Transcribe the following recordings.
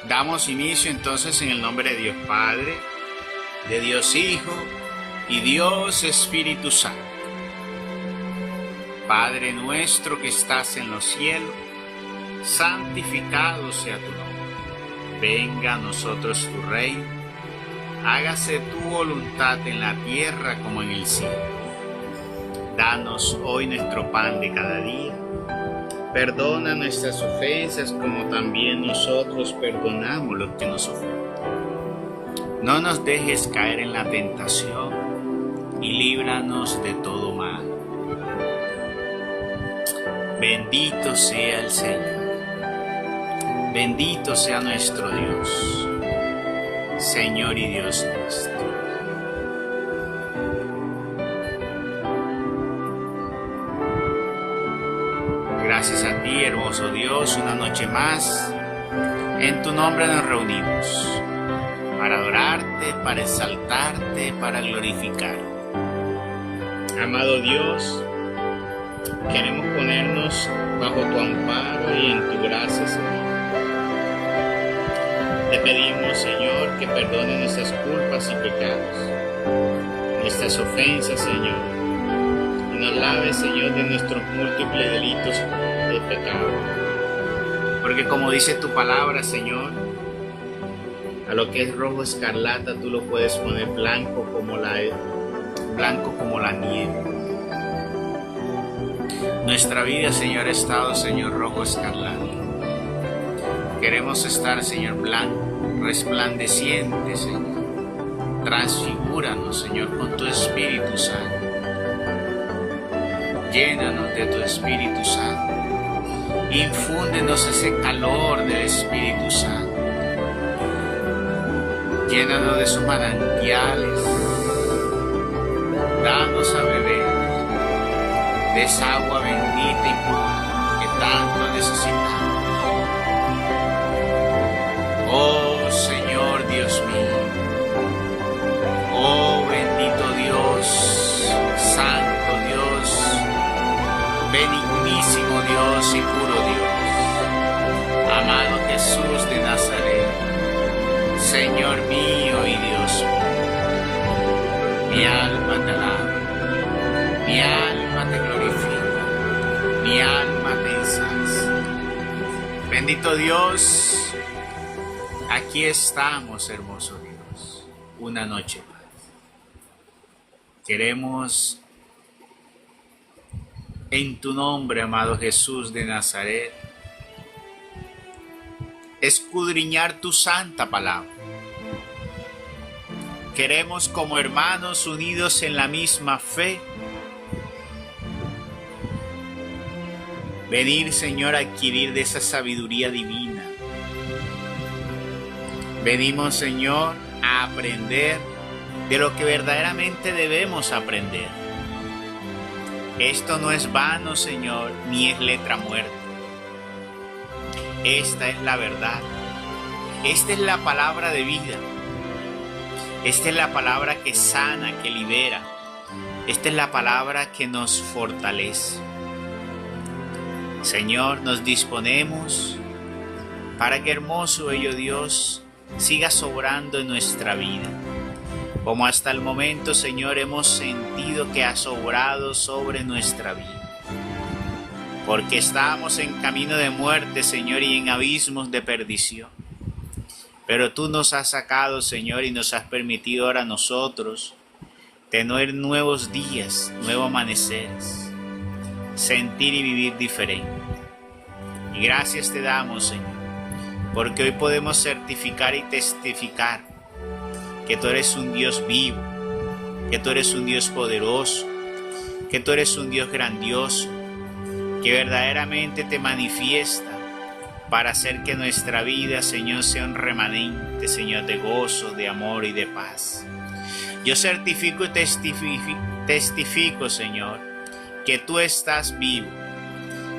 Damos inicio entonces en el nombre de Dios Padre, de Dios Hijo y Dios Espíritu Santo. Padre nuestro que estás en los cielos, santificado sea tu nombre. Venga a nosotros tu reino, hágase tu voluntad en la tierra como en el cielo. Danos hoy nuestro pan de cada día. Perdona nuestras ofensas como también nosotros perdonamos los que nos ofenden. No nos dejes caer en la tentación y líbranos de todo mal. Bendito sea el Señor. Bendito sea nuestro Dios, Señor y Dios nuestro. Gracias a ti, hermoso Dios, una noche más, en tu nombre nos reunimos, para adorarte, para exaltarte, para glorificar. Amado Dios, queremos ponernos bajo tu amparo y en tu gracia, Señor. Te pedimos, Señor, que perdone nuestras culpas y pecados, nuestras ofensas, Señor. Nos lave, Señor, de nuestros múltiples delitos de pecado. Porque como dice tu palabra, Señor, a lo que es rojo escarlata tú lo puedes poner blanco como la nieve. Nuestra vida, Señor, ha estado, Señor, rojo escarlata. Queremos estar, Señor, blanco, resplandeciente, Señor. Transfigúranos, Señor, con tu Espíritu Santo. Llénanos de tu Espíritu Santo. Infúndenos ese calor del Espíritu Santo. Llénanos de sus manantiales. Danos a beber de esa agua bendita y pura que tanto necesitamos. Oh Señor Dios mío. Oh bendito Dios, Santo Dios, benignísimo Dios y puro Dios, amado Jesús de Nazaret, Señor mío y Dios mío. Mi alma te alaba, mi alma te glorifica, mi alma te ensalza. Bendito Dios, aquí estamos, hermoso Dios, una noche más. Queremos en tu nombre, amado Jesús de Nazaret, escudriñar tu santa palabra. Queremos, como hermanos unidos en la misma fe, venir, Señor, a adquirir de esa sabiduría divina. Venimos, Señor, a aprender de lo que verdaderamente debemos aprender. Esto no es vano, Señor, ni es letra muerta. Esta es la verdad. Esta es la palabra de vida. Esta es la palabra que sana, que libera. Esta es la palabra que nos fortalece. Señor, nos disponemos para que hermoso, bello Dios, siga sobrando en nuestra vida. Como hasta el momento, Señor, hemos sentido que ha sobrado sobre nuestra vida. Porque estábamos en camino de muerte, Señor, y en abismos de perdición. Pero tú nos has sacado, Señor, y nos has permitido ahora a nosotros tener nuevos días, nuevos amaneceres, sentir y vivir diferente. Y gracias te damos, Señor, porque hoy podemos certificar y testificar que tú eres un Dios vivo, que tú eres un Dios poderoso, que tú eres un Dios grandioso, que verdaderamente te manifiesta para hacer que nuestra vida, Señor, sea un remanente, Señor, de gozo, de amor y de paz. Yo certifico y testifico, Señor, que tú estás vivo,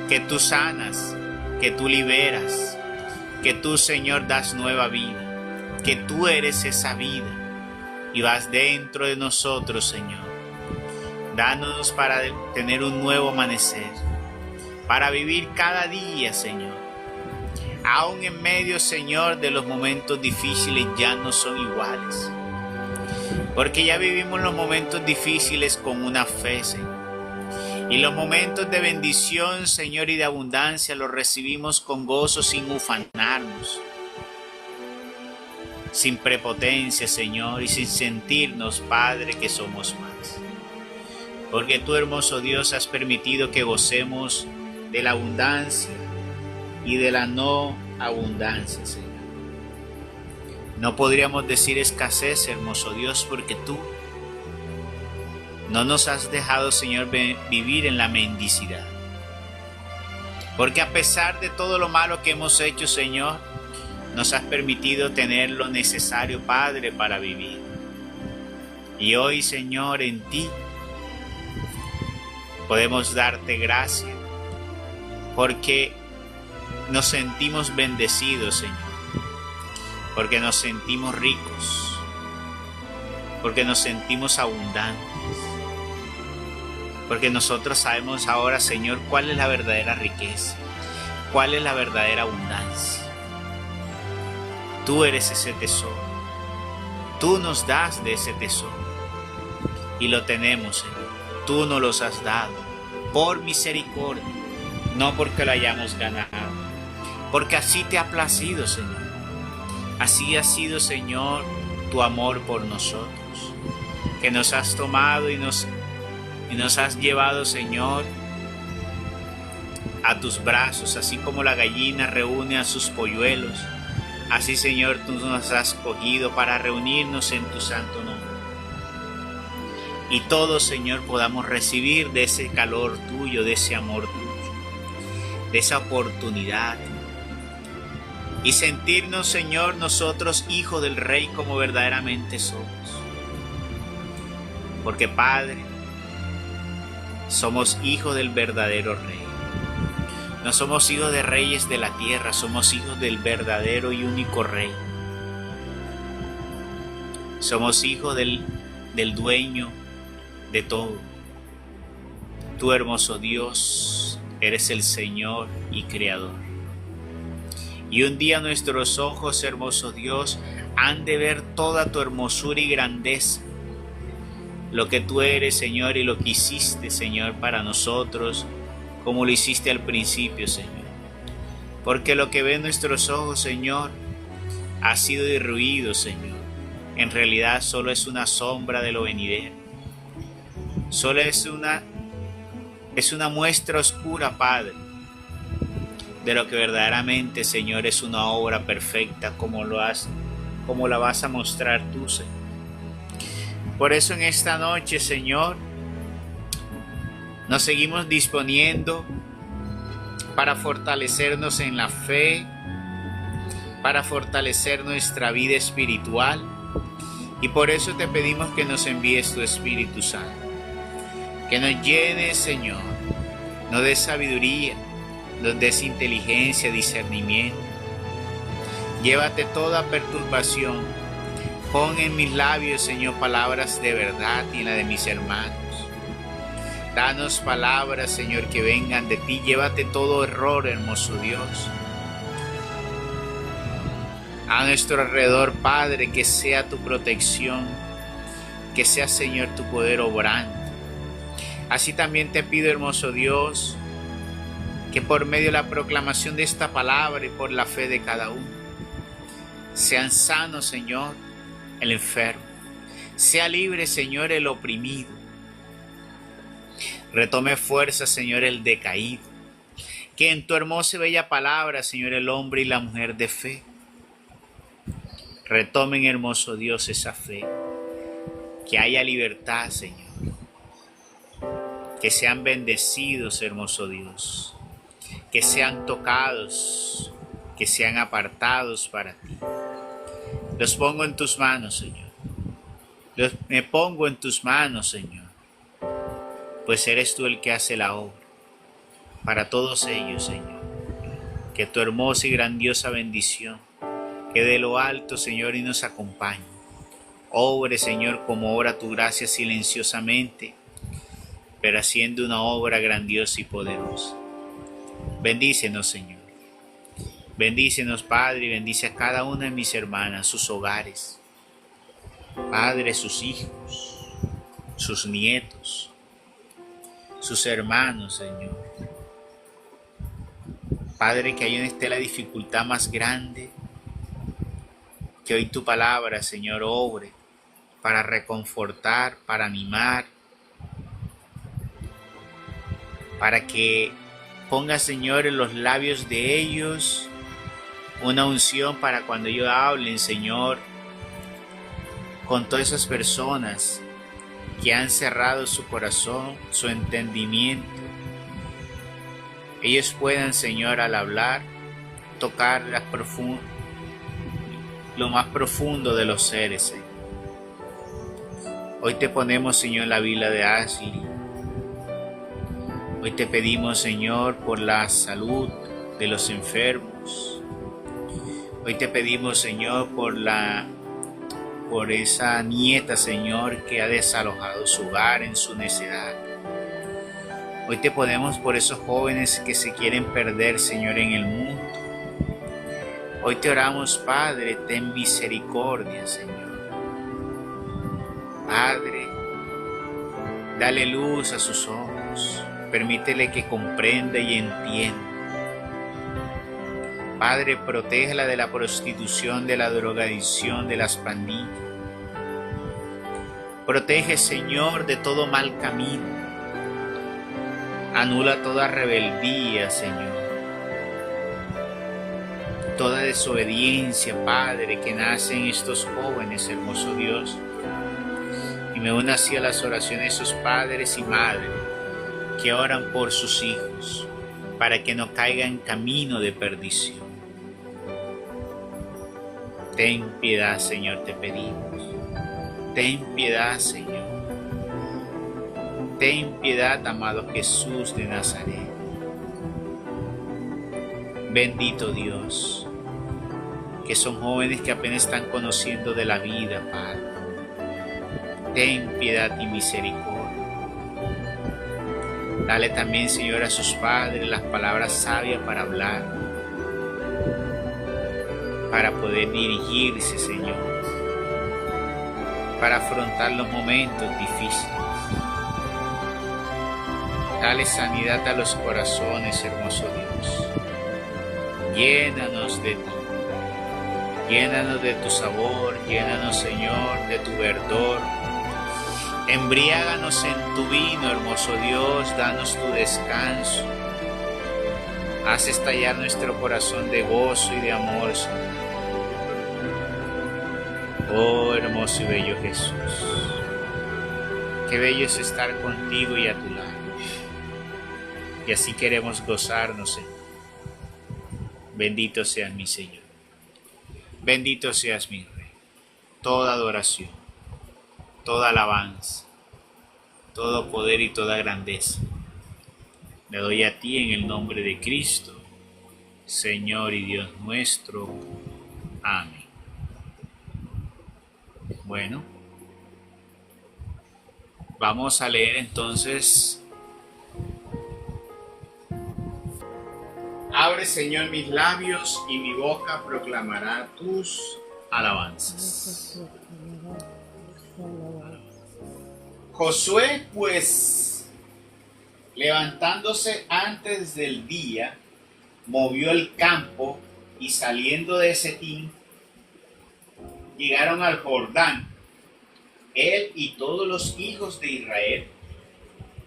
que tú sanas, que tú liberas, que tú, Señor, das nueva vida, que tú eres esa vida y vas dentro de nosotros, Señor. Danos para tener un nuevo amanecer, para vivir cada día, Señor, Aún en medio, Señor, de los momentos difíciles ya no son iguales. Porque ya vivimos los momentos difíciles con una fe, Señor. Y los momentos de bendición, Señor, y de abundancia los recibimos con gozo sin ufanarnos, sin prepotencia, Señor, y sin sentirnos, Padre, que somos más. Porque tú, hermoso Dios, has permitido que gocemos de la abundancia y de la no abundancia, Señor. No podríamos decir escasez, hermoso Dios, porque tú no nos has dejado, Señor, vivir en la mendicidad. Porque a pesar de todo lo malo que hemos hecho, Señor, nos has permitido tener lo necesario, Padre, para vivir. Y hoy, Señor, en ti podemos darte gracias porque nos sentimos bendecidos, Señor. Porque nos sentimos ricos. Porque nos sentimos abundantes. Porque nosotros sabemos ahora, Señor, cuál es la verdadera riqueza, cuál es la verdadera abundancia. Tú eres ese tesoro. Tú nos das de ese tesoro. Y lo tenemos, Señor. Tú nos los has dado por misericordia, no porque lo hayamos ganado. Porque así te ha placido, Señor. Así ha sido, Señor, tu amor por nosotros. Que nos has tomado y nos has llevado, Señor, a tus brazos, así como la gallina reúne a sus polluelos. Así, Señor, tú nos has cogido para reunirnos en tu santo nombre. Y todos, Señor, podamos recibir de ese calor tuyo, de ese amor tuyo, de esa oportunidad. Y sentirnos, Señor, nosotros hijos del Rey como verdaderamente somos. Porque, Padre, somos hijos del verdadero Rey. No somos hijos de reyes de la tierra, somos hijos del verdadero y único Rey. Somos hijos del dueño de todo. Tú, hermoso Dios, eres el Señor y Creador. Y un día nuestros ojos, hermoso Dios, han de ver toda tu hermosura y grandeza. Lo que tú eres, Señor, y lo que hiciste, Señor, para nosotros, como lo hiciste al principio, Señor. Porque lo que ven nuestros ojos, Señor, ha sido derruido, Señor. En realidad solo es una sombra de lo venidero. Solo es una muestra oscura, Padre, de lo que verdaderamente, Señor, es una obra perfecta como la vas a mostrar tú, Señor. Por eso en esta noche, Señor, nos seguimos disponiendo para fortalecernos en la fe, para fortalecer nuestra vida espiritual, y por eso te pedimos que nos envíes tu Espíritu Santo, que nos llenes, Señor, nos des sabiduría, nos des inteligencia, discernimiento. Llévate toda perturbación. Pon en mis labios, Señor, palabras de verdad y en la de mis hermanos. Danos palabras, Señor, que vengan de ti. Llévate todo error, hermoso Dios. A nuestro alrededor, Padre, que sea tu protección, que sea, Señor, tu poder obrante. Así también te pido, hermoso Dios, que por medio de la proclamación de esta palabra y por la fe de cada uno, sean sanos, Señor, el enfermo. Sea libre, Señor, el oprimido. Retome fuerza, Señor, el decaído. Que en tu hermosa y bella palabra, Señor, el hombre y la mujer de fe retomen, hermoso Dios, esa fe. Que haya libertad, Señor. Que sean bendecidos, hermoso Dios. Que sean tocados, que sean apartados para ti. Los pongo en tus manos, Señor. Me pongo en tus manos, Señor. Pues eres tú el que hace la obra. Para todos ellos, Señor. Que tu hermosa y grandiosa bendición, que de lo alto, Señor, y nos acompañe. Obre, Señor, como obra tu gracia silenciosamente, pero haciendo una obra grandiosa y poderosa. Bendícenos, Señor. Bendícenos, Padre, y bendice a cada una de mis hermanas, sus hogares, Padre, sus hijos, sus nietos, sus hermanos, Señor. Padre, que ahí donde esté la dificultad más grande, que hoy tu palabra, Señor, obre para reconfortar, para animar, para que ponga, Señor, en los labios de ellos una unción para cuando ellos hablen, Señor, con todas esas personas que han cerrado su corazón, su entendimiento. Ellos puedan, Señor, al hablar, tocar lo más profundo de los seres, Señor. Hoy te ponemos, Señor, la vila de Ashley. Hoy te pedimos, Señor, por la salud de los enfermos. Hoy te pedimos, Señor, por esa nieta, Señor, que ha desalojado su hogar en su necedad. Hoy te ponemos por esos jóvenes que se quieren perder, Señor, en el mundo. Hoy te oramos, Padre, ten misericordia, Señor. Padre, dale luz a sus ojos, permítele que comprenda y entienda. Padre, protégela de la prostitución, de la drogadicción, de las pandillas. Protege, Señor, de todo mal camino. Anula toda rebeldía, Señor. Toda desobediencia, Padre, que nace en estos jóvenes, hermoso Dios. Y me uno así a las oraciones de esos padres y madres que oran por sus hijos, para que no caigan en camino de perdición. Ten piedad, Señor, te pedimos. Ten piedad, Señor. Ten piedad, amado Jesús de Nazaret. Bendito Dios, que son jóvenes que apenas están conociendo de la vida, Padre. Ten piedad y misericordia. Dale también, Señor, a sus padres las palabras sabias para hablar, para poder dirigirse, Señor, para afrontar los momentos difíciles. Dale sanidad a los corazones, hermoso Dios. Llénanos de ti. Llénanos de tu sabor, llénanos, Señor, de tu verdor. Embriáganos en tu vino, hermoso Dios, danos tu descanso. Haz estallar nuestro corazón de gozo y de amor, Señor. Oh, hermoso y bello Jesús. Qué bello es estar contigo y a tu lado. Y así queremos gozarnos, Señor. Bendito seas mi Señor. Bendito seas mi Rey. Toda adoración, toda alabanza, todo poder y toda grandeza le doy a ti en el nombre de Cristo, Señor y Dios nuestro. Amén. Bueno, vamos a leer entonces. Abre, Señor, mis labios y mi boca proclamará tus alabanzas. Josué, pues, levantándose antes del día, movió el campo y saliendo de Setín, llegaron al Jordán, él y todos los hijos de Israel,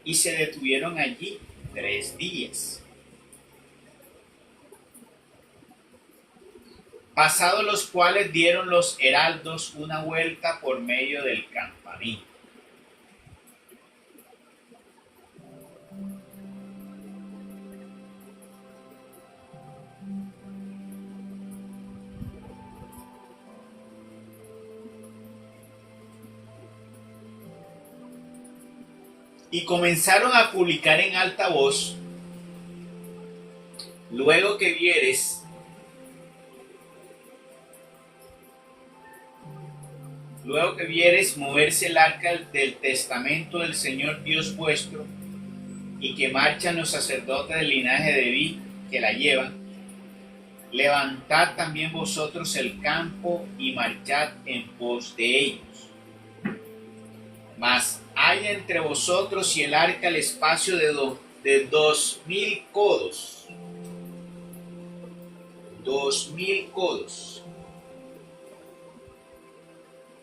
y se detuvieron allí 3 días. Pasados los cuales dieron los heraldos una vuelta por medio del campamento. Y comenzaron a publicar en alta voz: luego que vieres moverse el arca del testamento del Señor Dios vuestro, y que marchan los sacerdotes del linaje de Leví que la llevan, levantad también vosotros el campo y marchad en pos de ellos. Mas haya entre vosotros y el arca el espacio de 2000 codos. 2000 codos.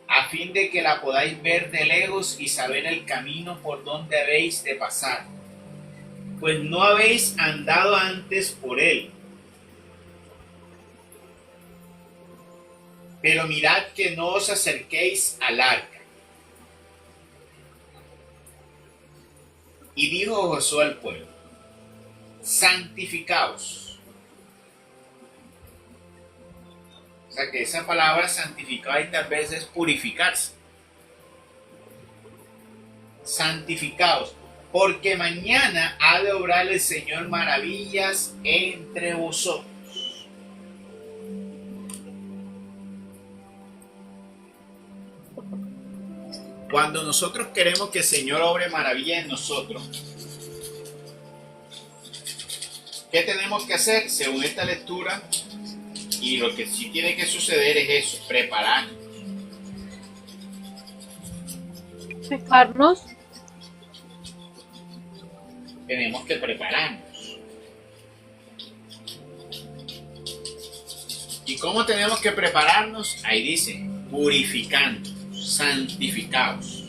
A fin de que la podáis ver de lejos y saber el camino por donde habéis de pasar. Pues no habéis andado antes por él. Pero mirad que no os acerquéis al arca. Y dijo Josué al pueblo: santificaos. O sea que esa palabra santificar tal vez es purificarse. Santificaos, porque mañana ha de obrar el Señor maravillas entre vosotros. Cuando nosotros queremos que el Señor obre maravillas en nosotros, ¿qué tenemos que hacer? Según esta lectura, y lo que sí tiene que suceder es eso, prepararnos. Prepararnos. Tenemos que prepararnos. ¿Y cómo tenemos que prepararnos? Ahí dice, purificando, santificados,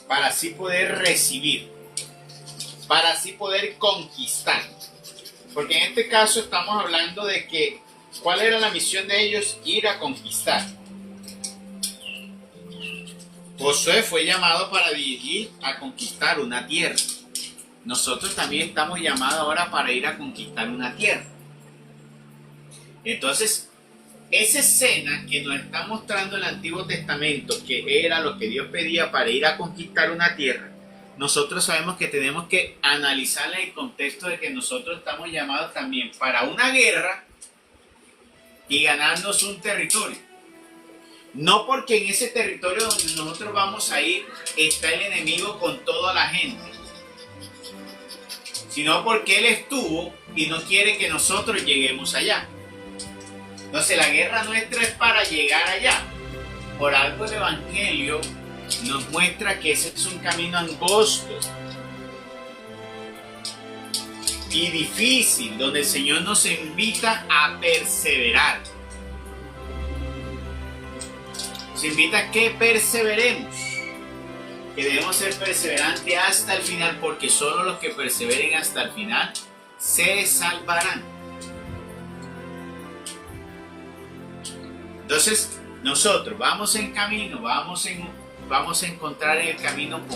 para así poder recibir, para así poder conquistar. Porque en este caso estamos hablando de que, ¿cuál era la misión de ellos? Ir a conquistar. Josué fue llamado para dirigir a conquistar una tierra. Nosotros también estamos llamados ahora para ir a conquistar una tierra. Entonces, esa escena que nos está mostrando el Antiguo Testamento, que era lo que Dios pedía para ir a conquistar una tierra, nosotros sabemos que tenemos que analizarla en el contexto de que nosotros estamos llamados también para una guerra y ganarnos un territorio. No porque en ese territorio donde nosotros vamos a ir está el enemigo con toda la gente, sino porque él estuvo y no quiere que nosotros lleguemos allá. Entonces la guerra nuestra es para llegar allá. Por algo el Evangelio nos muestra que ese es un camino angosto y difícil, donde el Señor nos invita a perseverar. Nos invita a que perseveremos, que debemos ser perseverantes hasta el final, porque solo los que perseveren hasta el final se salvarán. Entonces, nosotros vamos en camino, vamos a encontrar en el camino un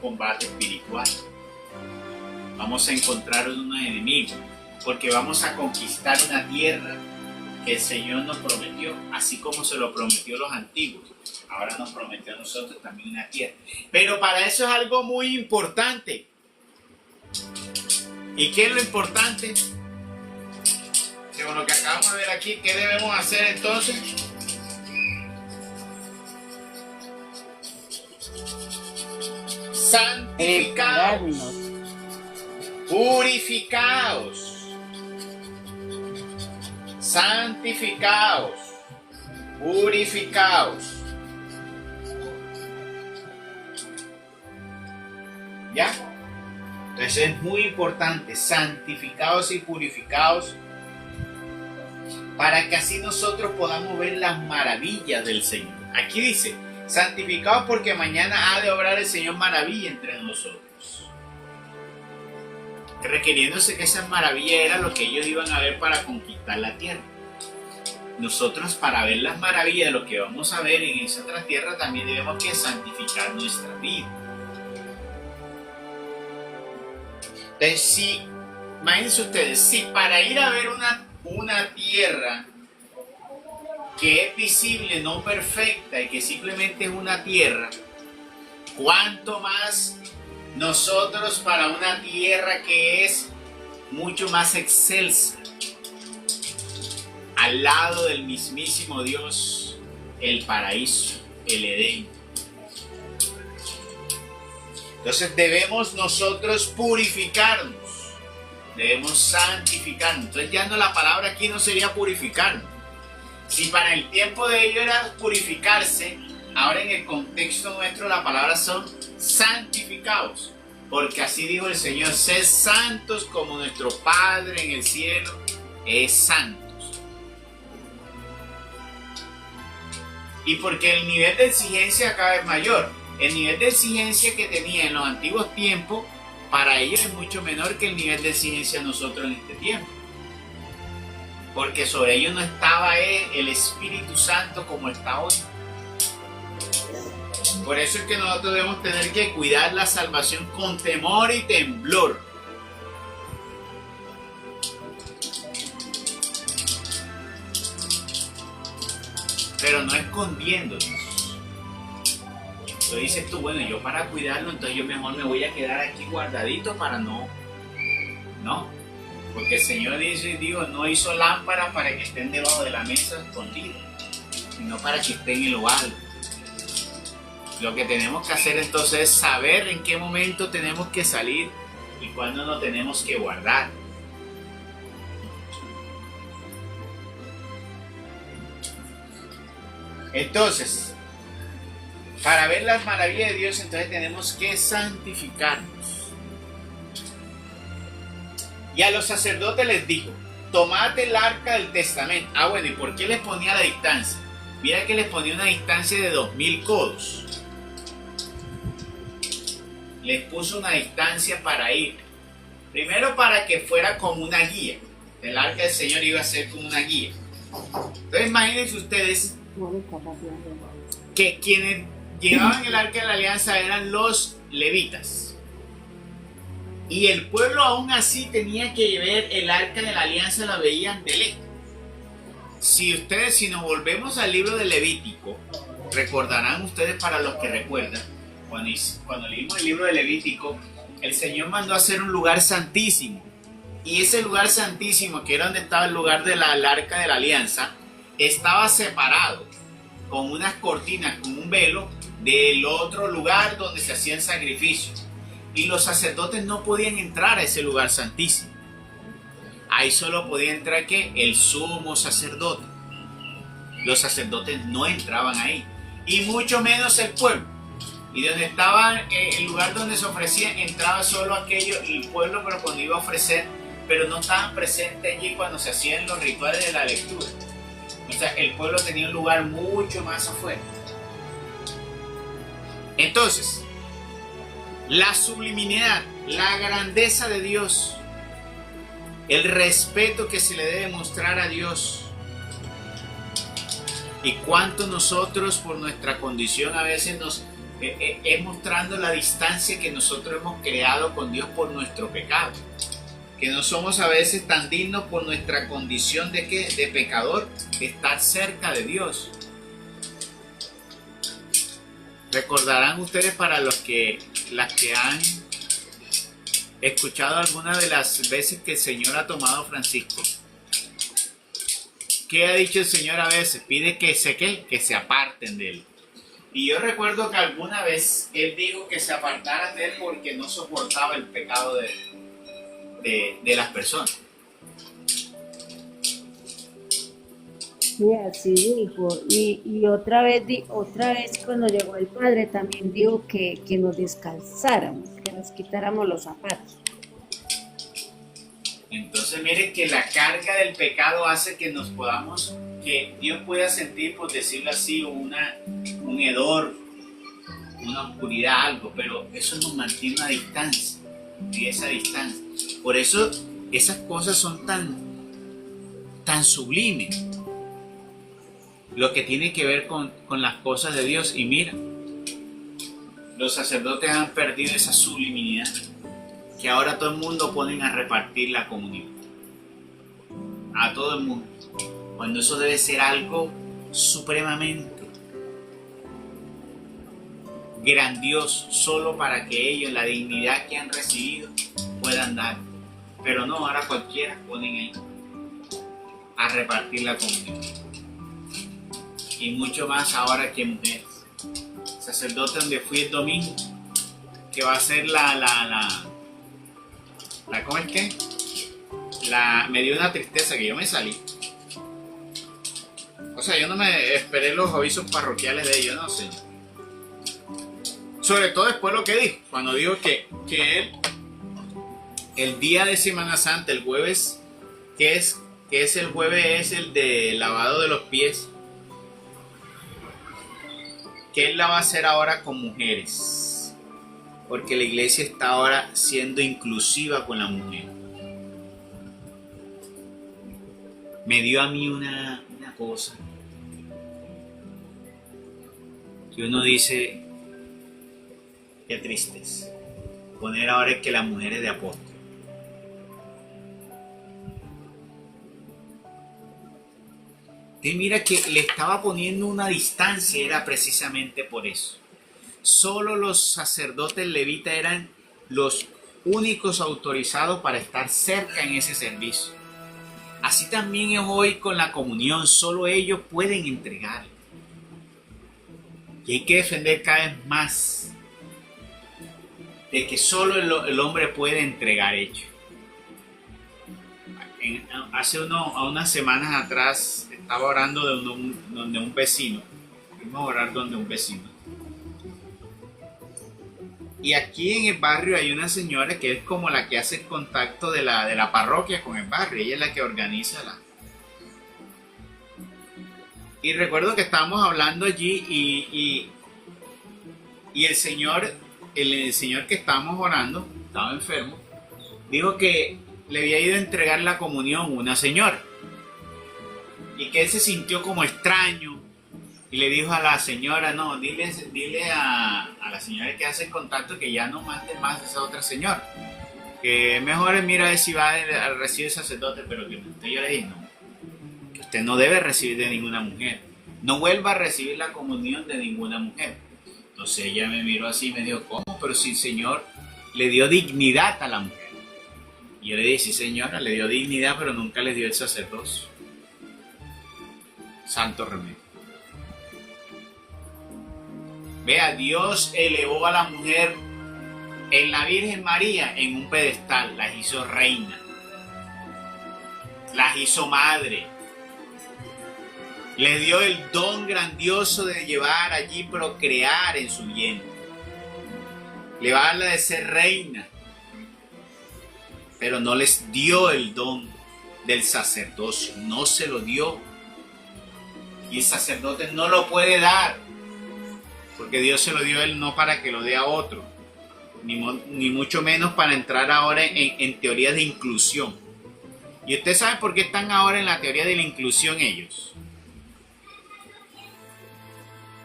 combate espiritual. Vamos a encontrar unos enemigos, porque vamos a conquistar una tierra que el Señor nos prometió, así como se lo prometió a los antiguos. Ahora nos prometió a nosotros también una tierra. Pero para eso es algo muy importante. ¿Y qué es lo importante? Según lo que acabamos de ver aquí, ¿qué debemos hacer entonces? Santificaos, purificaos, santificaos, purificaos. ¿Ya? Entonces es muy importante, santificaos y purificaos, para que así nosotros podamos ver las maravillas del Señor. Aquí dice, santificados porque mañana ha de obrar el Señor maravilla entre nosotros. Requiriéndose que esas maravillas eran lo que ellos iban a ver para conquistar la tierra. Nosotros, para ver las maravillas de lo que vamos a ver en esa otra tierra, también debemos que santificar nuestra vida. Entonces, imagínense ustedes, si para ir a ver una tierra que es visible, no perfecta, y que simplemente es una tierra, cuánto más nosotros para una tierra que es mucho más excelsa, al lado del mismísimo Dios, el paraíso, el Edén. Entonces debemos nosotros purificarnos, debemos santificarnos. Entonces ya no, la palabra aquí no sería purificarnos. Si para el tiempo de ellos era purificarse, ahora en el contexto nuestro la palabra son santificados. Porque así dijo el Señor: sed santos como nuestro Padre en el cielo es santos. Y porque el nivel de exigencia cada vez mayor. El nivel de exigencia que tenía en los antiguos tiempos, para ellos es mucho menor que el nivel de exigencia de nosotros en este tiempo. Porque sobre ellos no estaba el Espíritu Santo como está hoy. Por eso es que nosotros debemos tener que cuidar la salvación con temor y temblor. Pero no escondiéndonos. Entonces dices tú, bueno, yo para cuidarlo, entonces yo mejor me voy a quedar aquí guardadito para no. Porque el Señor dice, no hizo lámparas para que estén debajo de la mesa escondidas, sino para que estén en lo alto. Lo que tenemos que hacer entonces es saber en qué momento tenemos que salir y cuándo nos tenemos que guardar. Entonces, para ver las maravillas de Dios, entonces tenemos que santificarnos. Y a los sacerdotes les dijo: tomad el arca del testamento. Bueno, ¿y por qué les ponía la distancia? Mira que les ponía una distancia de 2000 codos. Les puso una distancia para ir. Primero, para que fuera como una guía. El arca del Señor iba a ser como una guía. Entonces imagínense ustedes que quienes llevaban el arca de la alianza eran los levitas. Y el pueblo aún así tenía que ver el arca de la alianza, la veían de lejos. Si nos volvemos al libro de Levítico, recordarán ustedes, para los que recuerdan, cuando leímos el libro de Levítico, el Señor mandó a hacer un lugar santísimo. Y ese lugar santísimo, que era donde estaba el lugar del arca de la alianza, estaba separado con unas cortinas, con un velo, del otro lugar donde se hacían sacrificios. Y los sacerdotes no podían entrar a ese lugar santísimo. Ahí solo podía entrar el sumo sacerdote. Los sacerdotes no entraban ahí, y mucho menos el pueblo. Y donde estaba el lugar donde se ofrecía, entraba solo el pueblo, pero cuando iba a ofrecer, pero no estaban presentes allí cuando se hacían los rituales de la lectura. O sea, el pueblo tenía un lugar mucho más afuera. Entonces, la sublimidad, la grandeza de Dios, el respeto que se le debe mostrar a Dios, y cuánto nosotros, por nuestra condición, a veces es mostrando la distancia que nosotros hemos creado con Dios por nuestro pecado, que no somos a veces tan dignos por nuestra condición de pecador, de estar cerca de Dios. Recordarán ustedes, para las que han escuchado algunas de las veces que el Señor ha tomado a Francisco, ¿qué ha dicho el Señor a veces? Pide que se aparten de Él. Y yo recuerdo que alguna vez Él dijo que se apartaran de Él porque no soportaba el pecado de las personas. Sí, así dijo. Y otra vez cuando llegó el Padre también dijo que nos descalzáramos, que nos quitáramos los zapatos. Entonces miren que la carga del pecado hace que que Dios pueda sentir, por decirlo así, un hedor, una oscuridad, algo, pero eso nos mantiene una distancia, y esa distancia. Por eso esas cosas son tan sublimes, lo que tiene que ver con las cosas de Dios. Y mira, los sacerdotes han perdido esa sublimidad, que ahora todo el mundo ponen a repartir la comunión, a todo el mundo, cuando eso debe ser algo supremamente grandioso, solo para que ellos, la dignidad que han recibido, puedan dar. Pero no, ahora cualquiera ponen ahí a repartir la comunión, y mucho más ahora que mujeres. Sacerdote donde fui el domingo, que va a ser ¿cómo es que? me dio una tristeza que yo me salí. O sea, yo no me esperé los avisos parroquiales de ellos, no sé. Sobre todo después lo que dijo, cuando dijo que él, el día de Semana Santa, el jueves, que es el jueves, es el de lavado de los pies, que él la va a hacer ahora con mujeres, porque la iglesia está ahora siendo inclusiva con la mujer. Me dio a mí una cosa que uno dice, qué tristes, poner ahora que las mujeres de apóstol. Y mira que le estaba poniendo una distancia, era precisamente por eso. Solo los sacerdotes levitas eran los únicos autorizados para estar cerca en ese servicio. Así también es hoy con la comunión, solo ellos pueden entregar. Y hay que defender cada vez más de que solo el hombre puede entregar hecho. Hace unas semanas atrás estaba orando donde un vecino. Fuimos a orar donde un vecino. Y aquí en el barrio hay una señora que es como la que hace el contacto de la parroquia con el barrio. Ella es la que organiza la... Y recuerdo que estábamos hablando allí y el señor que estábamos orando, estaba enfermo, dijo que le había ido a entregar la comunión a una señora y que él se sintió como extraño y le dijo a la señora, no, dile a la señora que hace el contacto que ya no mande más a esa otra señora, que mejor mira a ver si va a recibir sacerdote, pero que usted, yo le dije, no, que usted no debe recibir de ninguna mujer, no vuelva a recibir la comunión de ninguna mujer. Entonces ella me miró así y me dijo, ¿cómo? Pero si el Señor le dio dignidad a la mujer. Y yo le dije, sí señora, le dio dignidad, pero nunca le dio el sacerdocio. Santo remedio. Vea, Dios elevó a la mujer en la Virgen María en un pedestal, las hizo reina, las hizo madre. Le dio el don grandioso de llevar allí procrear en su vientre. Le va a darle de ser reina. Pero no les dio el don del sacerdocio. No se lo dio. Y el sacerdote no lo puede dar. Porque Dios se lo dio a él no para que lo dé a otro. Ni mucho menos para entrar ahora en teorías de inclusión. ¿Y usted sabe por qué están ahora en la teoría de la inclusión ellos?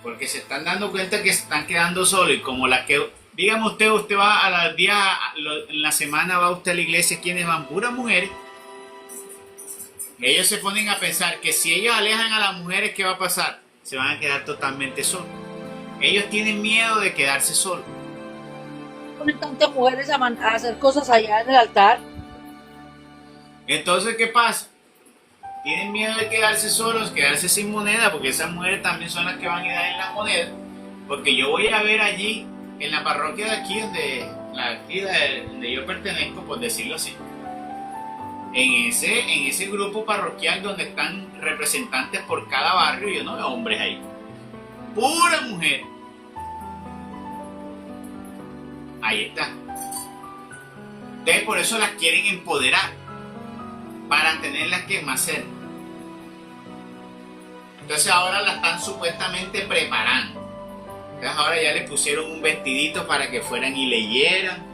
Porque se están dando cuenta que se están quedando solos y como la que, dígame usted va a los días, en la semana va usted a la iglesia, ¿quiénes van? Puras mujeres. Ellos se ponen a pensar que si ellos alejan a las mujeres, ¿qué va a pasar? Se van a quedar totalmente solos. Ellos tienen miedo de quedarse solos. Ponen tantas mujeres a hacer cosas allá en el altar. Entonces, ¿qué pasa? Tienen miedo de quedarse solos, quedarse sin moneda, porque esas mujeres también son las que van a dar en la moneda. Porque yo voy a ver allí, en la parroquia de aquí, donde yo pertenezco, por decirlo así, en ese grupo parroquial donde están representantes por cada barrio, yo no veo hombres ahí. Pura mujer. Ahí está. Entonces por eso las quieren empoderar, para tenerlas que más cerca. Entonces ahora la están supuestamente preparando. Entonces ahora ya le pusieron un vestidito para que fueran y leyeran.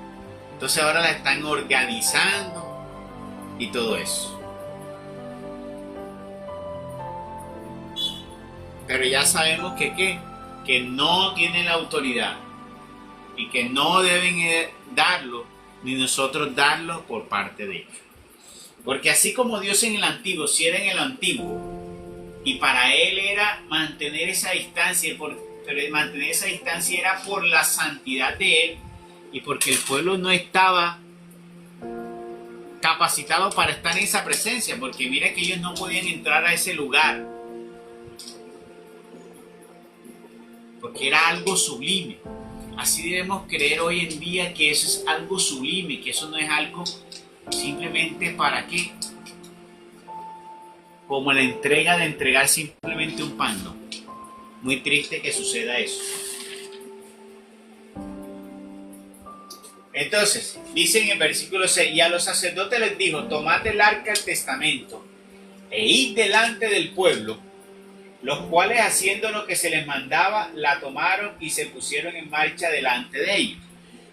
Entonces ahora la están organizando y todo eso. Pero ya sabemos que no tienen la autoridad y que no deben darlo, ni nosotros darlo por parte de ellos. Porque así como Dios en el antiguo, si era en el antiguo, y para él era mantener esa distancia, pero mantener esa distancia era por la santidad de él y porque el pueblo no estaba capacitado para estar en esa presencia, porque mira que ellos no podían entrar a ese lugar, porque era algo sublime. Así debemos creer hoy en día que eso es algo sublime, que eso no es algo simplemente ¿para qué? Como la entrega de entregar simplemente un pan, ¿no? Muy triste que suceda eso. Entonces, dice en el versículo 6, y a los sacerdotes les dijo, tomad el arca del testamento e id delante del pueblo, los cuales haciendo lo que se les mandaba, la tomaron y se pusieron en marcha delante de ellos.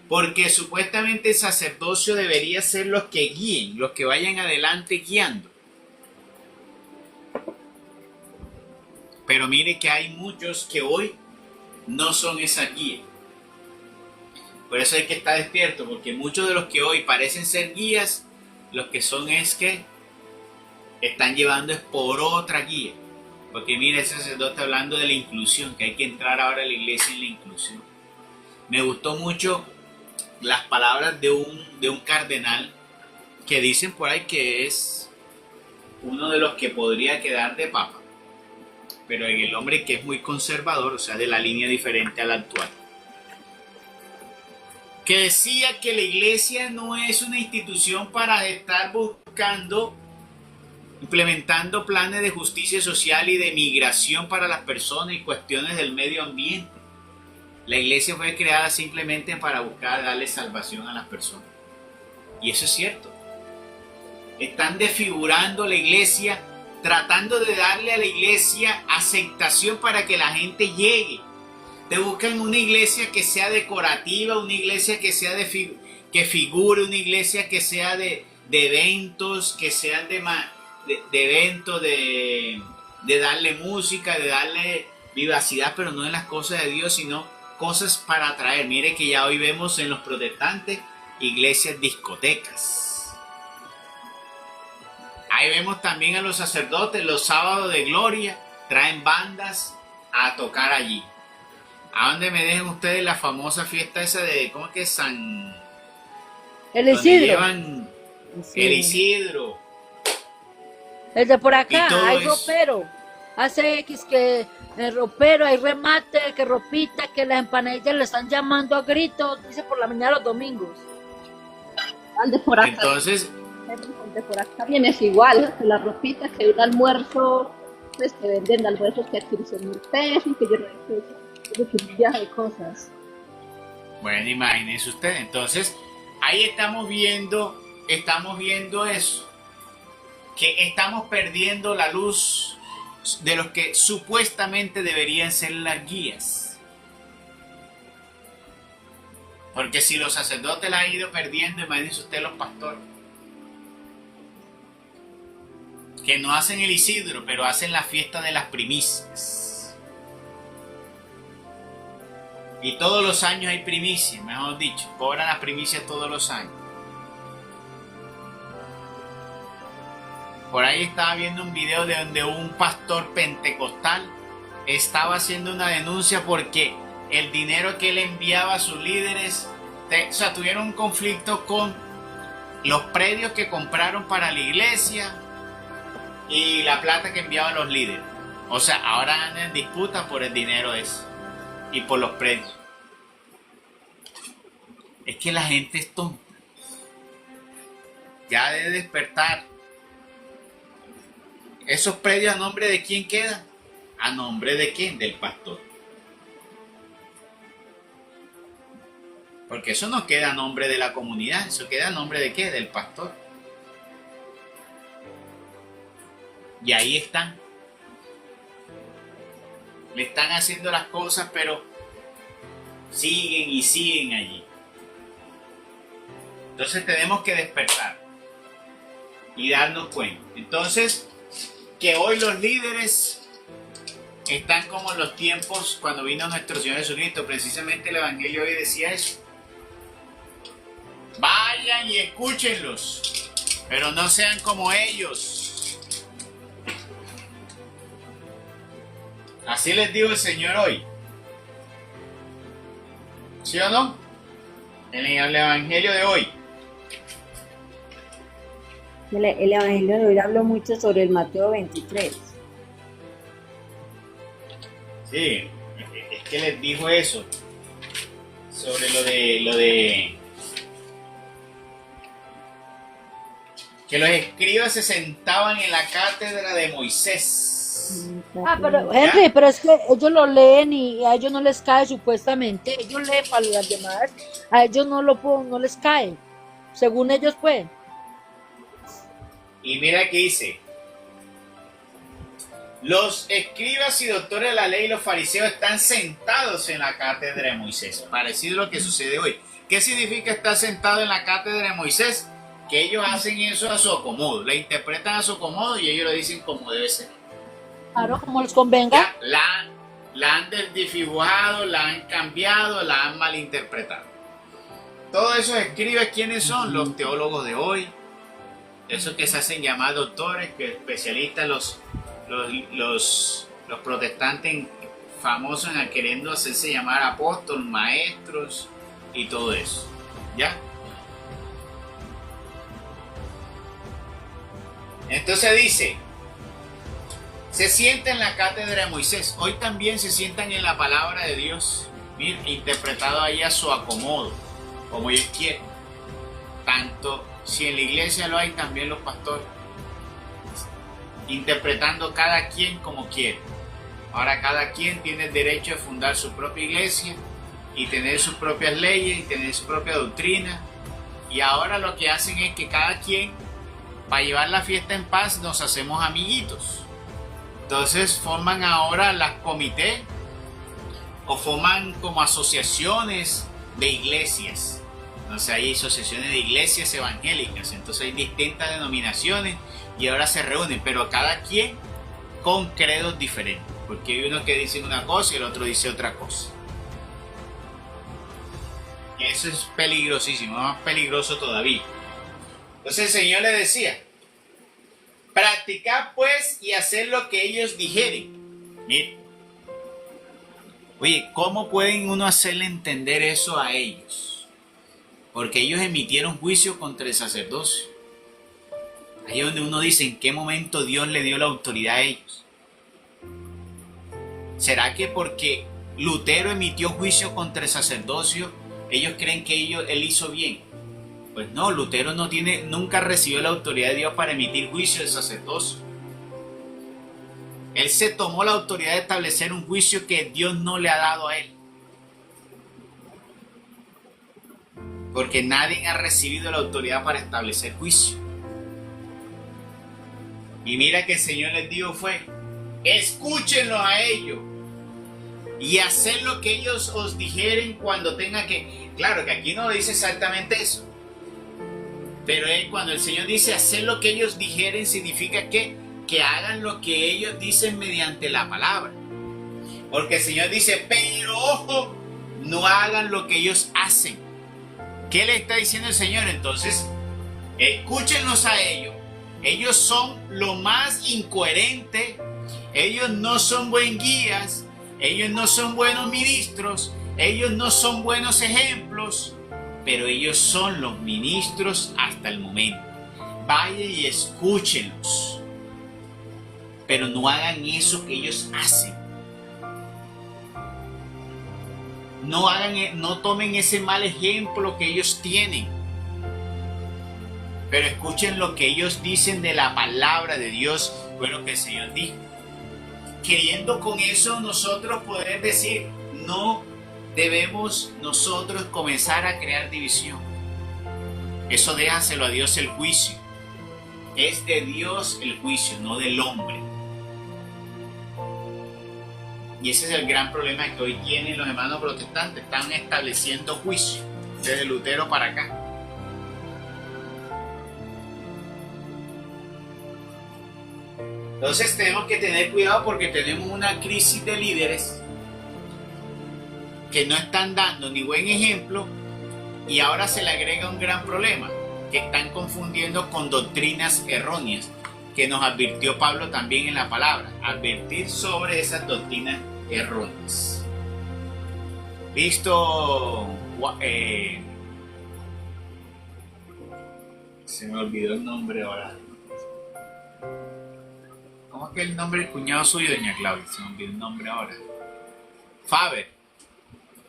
Porque supuestamente el sacerdocio debería ser los que guíen, los que vayan adelante guiando. Pero mire que hay muchos que hoy no son esa guía. Por eso hay que estar despierto, porque muchos de los que hoy parecen ser guías, los que son es que están llevando es por otra guía. Porque mire, ese sacerdote hablando de la inclusión, que hay que entrar ahora a la iglesia en la inclusión. Me gustó mucho las palabras de un cardenal que dicen por ahí que es uno de los que podría quedar de papa. Pero en el hombre que es muy conservador, o sea, de la línea diferente a la actual. Que decía que la iglesia no es una institución para estar buscando, implementando planes de justicia social y de migración para las personas y cuestiones del medio ambiente. La iglesia fue creada simplemente para buscar darle salvación a las personas. Y eso es cierto. Están desfigurando la iglesia, tratando de darle a la iglesia aceptación para que la gente llegue. Te buscan una iglesia que sea decorativa, una iglesia que sea que figure, una iglesia que sea de eventos, que sean de eventos, de darle música, de darle vivacidad, pero no de las cosas de Dios, sino cosas para atraer. Mire que ya hoy vemos en los protestantes iglesias discotecas. Ahí vemos también a los sacerdotes los sábados de gloria, traen bandas a tocar allí. ¿A dónde me dejan ustedes la famosa fiesta esa de, ¿cómo es que es? El Isidro. Llevan el Isidro. El de por acá, hay eso. ropero. Hace X que el ropero, hay remate, que ropita, que las empanadillas le están llamando a gritos, dice por la mañana los domingos. Al de por acá. Entonces, El de por acá viene es igual, que la ropita, que un almuerzo, pues que venden almuerzos que a 15.000 pesos, que yo no sé, un viaje de cosas. bueno, imagínense ustedes. Entonces, ahí estamos viendo eso. Que estamos perdiendo la luz de los que supuestamente deberían ser las guías. Porque si los sacerdotes la han ido perdiendo, imagínense usted los pastores. Que no hacen el Isidro, pero hacen la fiesta de las primicias. Y todos los años hay primicias, mejor dicho. Cobran las primicias todos los años. Por ahí estaba viendo un video de donde un pastor pentecostal estaba haciendo una denuncia porque el dinero que él enviaba a sus líderes, tuvieron un conflicto con los predios que compraron para la iglesia y la plata que enviaban los líderes. O sea, ahora andan en disputa por el dinero ese y por los predios. Es que la gente es tonta. Ya debe despertar. ¿Esos predios a nombre de quién quedan? ¿A nombre de quién? Del pastor. Porque eso no queda a nombre de la comunidad, eso queda a nombre de qué? Del pastor. Y ahí están. Le están haciendo las cosas, pero siguen y siguen allí. Entonces tenemos que despertar y darnos cuenta. Entonces, que hoy los líderes están como en los tiempos cuando vino nuestro Señor Jesucristo. Precisamente el Evangelio hoy decía eso. Vayan y escúchenlos, pero no sean como ellos. Así les digo el Señor hoy. ¿Sí o no? En el Evangelio de hoy. El Evangelio de hoy habló mucho sobre el Mateo 23. Sí, es que les dijo eso. Sobre lo de que los escribas se sentaban en la cátedra de Moisés. Ah, pero Henry, pero es que ellos lo leen y a ellos no les cae supuestamente. Ellos leen para las demás, a ellos no les cae. Según ellos, pues. Y mira que dice, los escribas y doctores de la ley y los fariseos están sentados en la cátedra de Moisés. Parecido a lo que sucede hoy. ¿Qué significa estar sentado en la cátedra de Moisés? Que ellos hacen eso a su acomodo, la interpretan a su acomodo y ellos lo dicen como debe ser. Claro, como les convenga. La han desdibujado, la han cambiado, la han malinterpretado. Todos esos escribas, ¿quiénes son? Los teólogos de hoy, esos que se hacen llamar doctores, que especialistas, los protestantes famosos en queriendo hacerse llamar apóstoles, maestros y todo eso. ¿Ya? Entonces dice, se sientan en la cátedra de Moisés. Hoy también se sientan en la palabra de Dios, interpretado ahí a su acomodo, como ellos quieren. Tanto si en la iglesia lo hay, también los pastores, interpretando cada quien como quiere. Ahora cada quien tiene el derecho de fundar su propia iglesia y tener sus propias leyes y tener su propia doctrina. Y ahora lo que hacen es que cada quien, para llevar la fiesta en paz, nos hacemos amiguitos. Entonces forman ahora las comités o forman como asociaciones de iglesias. Entonces hay asociaciones de iglesias evangélicas. Entonces hay distintas denominaciones y ahora se reúnen, pero cada quien con credos diferentes. Porque hay uno que dice una cosa y el otro dice otra cosa. Y eso es peligrosísimo, más peligroso todavía. Entonces el Señor le decía, practicad pues y haced lo que ellos dijeren. Mira. Oye, ¿cómo pueden uno hacerle entender eso a ellos? Porque ellos emitieron juicio contra el sacerdocio. Ahí es donde uno dice en qué momento Dios le dio la autoridad a ellos. ¿Será que porque Lutero emitió juicio contra el sacerdocio, ellos creen que él hizo bien? Pues no, Lutero nunca recibió la autoridad de Dios para emitir juicio del sacerdocio. Él se tomó la autoridad de establecer un juicio que Dios no le ha dado a él. Porque nadie ha recibido la autoridad para establecer juicio. Y mira que el Señor les dijo fue, escúchenlos a ellos y hacer lo que ellos os dijeren cuando tenga que... Claro que aquí no dice exactamente eso. Pero cuando el Señor dice hacer lo que ellos dijeren, significa que hagan lo que ellos dicen mediante la palabra. Porque el Señor dice, pero ojo, no hagan lo que ellos hacen. ¿Qué le está diciendo el Señor? Entonces, escúchenlos a ellos. Ellos son lo más incoherente. Ellos no son buen guías. Ellos no son buenos ministros. Ellos no son buenos ejemplos. Pero ellos son los ministros hasta el momento. Vayan y escúchenlos. Pero no hagan eso que ellos hacen. No tomen ese mal ejemplo que ellos tienen. Pero escuchen lo que ellos dicen de la palabra de Dios, fue lo que el Señor dijo. Queriendo con eso nosotros poder decir, no debemos nosotros comenzar a crear división. Eso déjaselo a Dios el juicio. Es de Dios el juicio, no del hombre. Y ese es el gran problema que hoy tienen los hermanos protestantes. Están estableciendo juicio desde Lutero para acá. Entonces tenemos que tener cuidado porque tenemos una crisis de líderes que no están dando ni buen ejemplo y ahora se le agrega un gran problema, que están confundiendo con doctrinas erróneas, que nos advirtió Pablo también en la palabra, advertir sobre esas doctrinas erróneas. Listo. Se me olvidó el nombre ahora. ¿Cómo es que el nombre del cuñado suyo, doña Claudia? Se me olvidó el nombre ahora. Faber.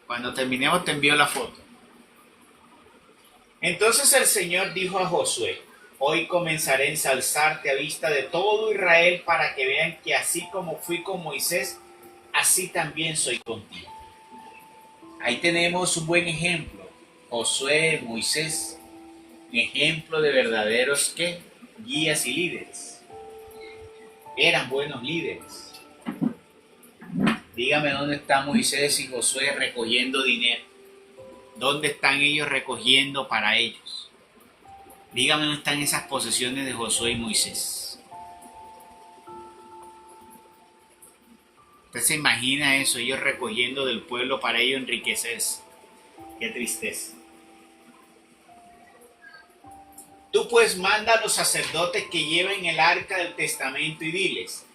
Cuando terminemos te envío la foto. Entonces el Señor dijo a Josué, Hoy comenzaré a ensalzarte a vista de todo Israel para que vean que así como fui con Moisés, así también soy contigo. Ahí tenemos un buen ejemplo. Josué, Moisés, ejemplo de verdaderos ¿qué? Guías y líderes. Eran buenos líderes. Dígame dónde están Moisés y Josué recogiendo dinero. ¿Dónde están ellos recogiendo para ellos? Dígame dónde están esas posesiones de Josué y Moisés. ¿Usted se imagina eso? Ellos recogiendo del pueblo para ellos enriquecerse. Qué tristeza. Tú pues manda a los sacerdotes que lleven el arca del testamento y diles: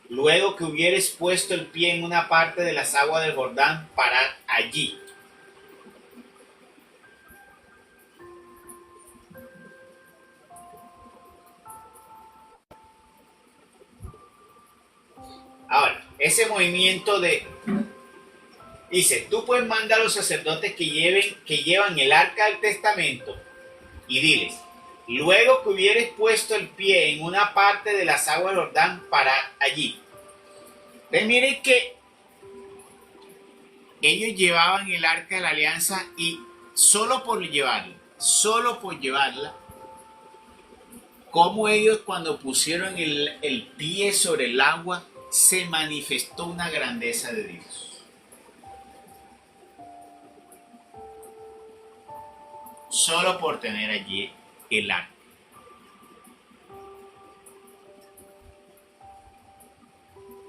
luego que hubieres puesto el pie en una parte de las aguas del Jordán, parad allí. Ahora, ese movimiento dice, tú pues manda a los sacerdotes que llevan el arca del testamento y diles: luego que hubieres puesto el pie en una parte de las aguas del Jordán, parad allí. Entonces miren que ellos llevaban el arca de la alianza y solo por llevarla, como ellos cuando pusieron el pie sobre el agua, se manifestó una grandeza de Dios. Solo por tener allí el arca.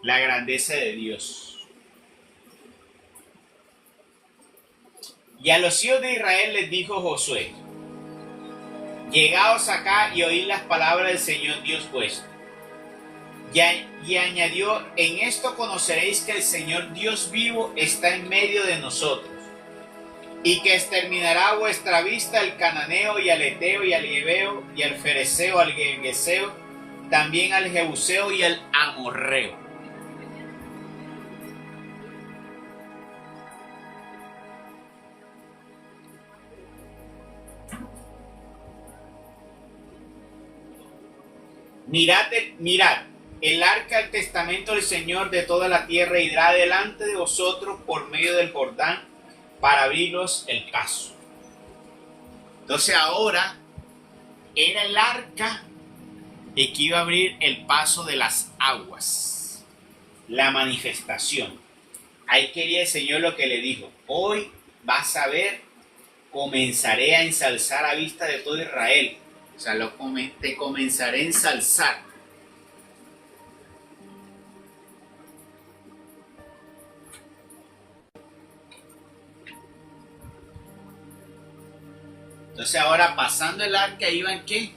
La grandeza de Dios. Y a los hijos de Israel les dijo Josué: llegaos acá y oíd las palabras del Señor Dios vuestro. Y añadió: en esto conoceréis que el Señor Dios vivo está en medio de nosotros, y que exterminará a vuestra vista al cananeo y al eteo y al heveo y al fereceo, al gergeseo, también al jebuseo y al amorreo. Mirad, el arca del testamento del Señor de toda la tierra irá delante de vosotros por medio del Jordán para abriros el paso. Entonces ahora era el arca el que iba a abrir el paso de las aguas, la manifestación. Ahí quería el Señor lo que le dijo: hoy vas a ver, comenzaré a ensalzar a vista de todo Israel. O sea, te comenzaré a ensalzar. Entonces ahora pasando el arca iban ¿qué?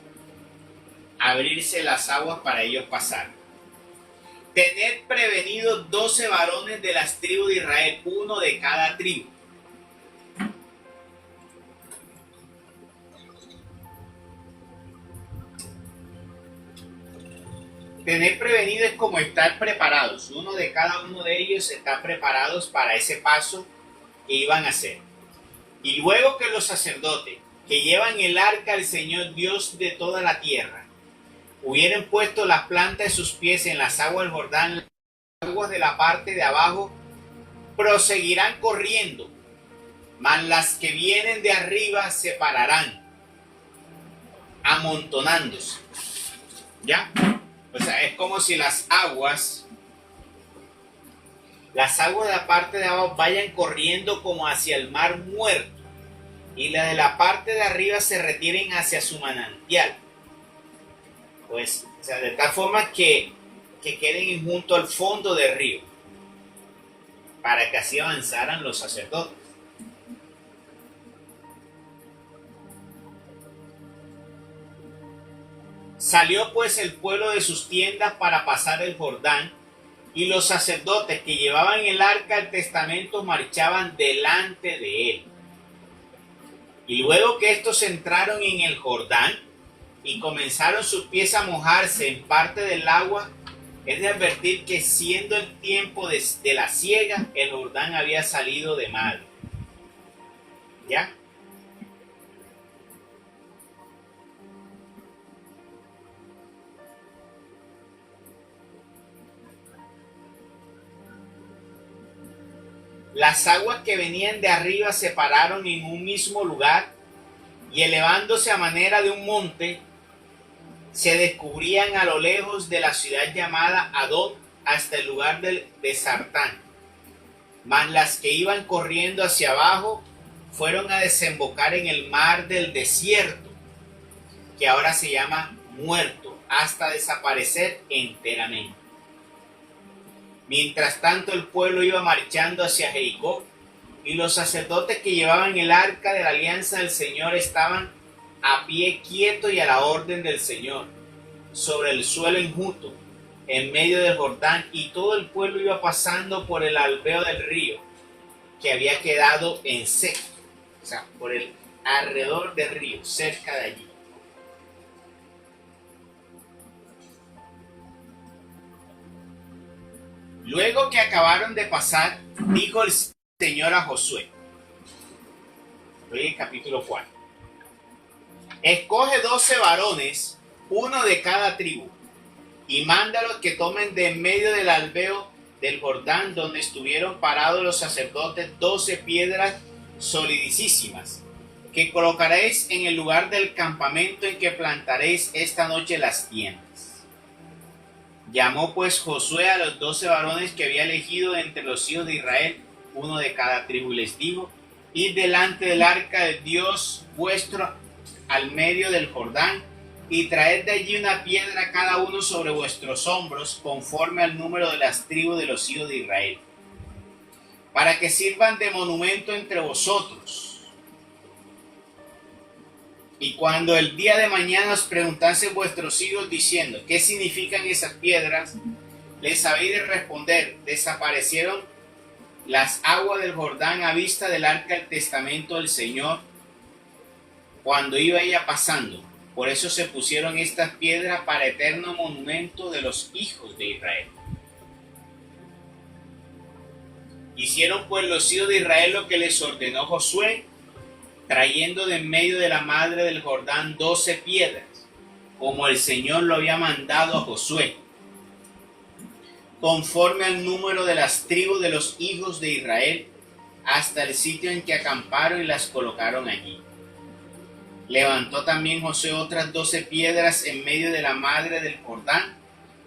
A abrirse las aguas para ellos pasar. Tened prevenidos 12 varones de las tribus de Israel, uno de cada tribu. Tener prevenido es como estar preparados. Uno de cada uno de ellos está preparados para ese paso que iban a hacer. Y luego que los sacerdotes que llevan el arca al Señor Dios de toda la tierra hubieran puesto las plantas de sus pies en las aguas del Jordán, las aguas de la parte de abajo proseguirán corriendo, mas las que vienen de arriba se pararán, amontonándose. ¿Ya? O sea, es como si las aguas de la parte de abajo vayan corriendo como hacia el mar muerto, y las de la parte de arriba se retiren hacia su manantial. Pues, o sea, de tal forma que queden junto al fondo del río, para que así avanzaran los sacerdotes. Salió pues el pueblo de sus tiendas para pasar el Jordán, y los sacerdotes que llevaban el arca del testamento marchaban delante de él. Y luego que estos entraron en el Jordán y comenzaron sus pies a mojarse en parte del agua, es de advertir que siendo el tiempo de la siega, el Jordán había salido de madre. ¿Ya? las aguas que venían de arriba se pararon en un mismo lugar y elevándose a manera de un monte, se descubrían a lo lejos de la ciudad llamada Adón hasta el lugar de Sartán. Mas las que iban corriendo hacia abajo fueron a desembocar en el mar del desierto, que ahora se llama Muerto, hasta desaparecer enteramente. Mientras tanto el pueblo iba marchando hacia Jericó, y los sacerdotes que llevaban el arca de la alianza del Señor estaban a pie quieto y a la orden del Señor, sobre el suelo enjuto, en medio del Jordán, y todo el pueblo iba pasando por el albeo del río, que había quedado en seco, o sea, por el alrededor del río, cerca de allí. Luego que acabaron de pasar, dijo el Señor a Josué, estoy en capítulo 4, escoge 12 varones, uno de cada tribu, y mándalos que tomen de en medio del albeo del Jordán, donde estuvieron parados los sacerdotes, 12 piedras solidísimas, que colocaréis en el lugar del campamento en que plantaréis esta noche las tiendas. Llamó pues Josué a los 12 varones que había elegido entre los hijos de Israel, uno de cada tribu, y les dijo, id delante del arca de Dios vuestro al medio del Jordán, y traed de allí una piedra cada uno sobre vuestros hombros, conforme al número de las tribus de los hijos de Israel, para que sirvan de monumento entre vosotros. Y cuando el día de mañana os preguntasen vuestros hijos diciendo, ¿qué significan esas piedras? Les habéis de responder, desaparecieron las aguas del Jordán a vista del arca del testamento del Señor, cuando iba ella pasando. Por eso se pusieron estas piedras para eterno monumento de los hijos de Israel. Hicieron pues los hijos de Israel lo que les ordenó Josué, trayendo de en medio de la madre del Jordán 12 piedras, como el Señor lo había mandado a Josué, conforme al número de las tribus de los hijos de Israel, hasta el sitio en que acamparon y las colocaron allí. Levantó también Josué otras 12 piedras en medio de la madre del Jordán,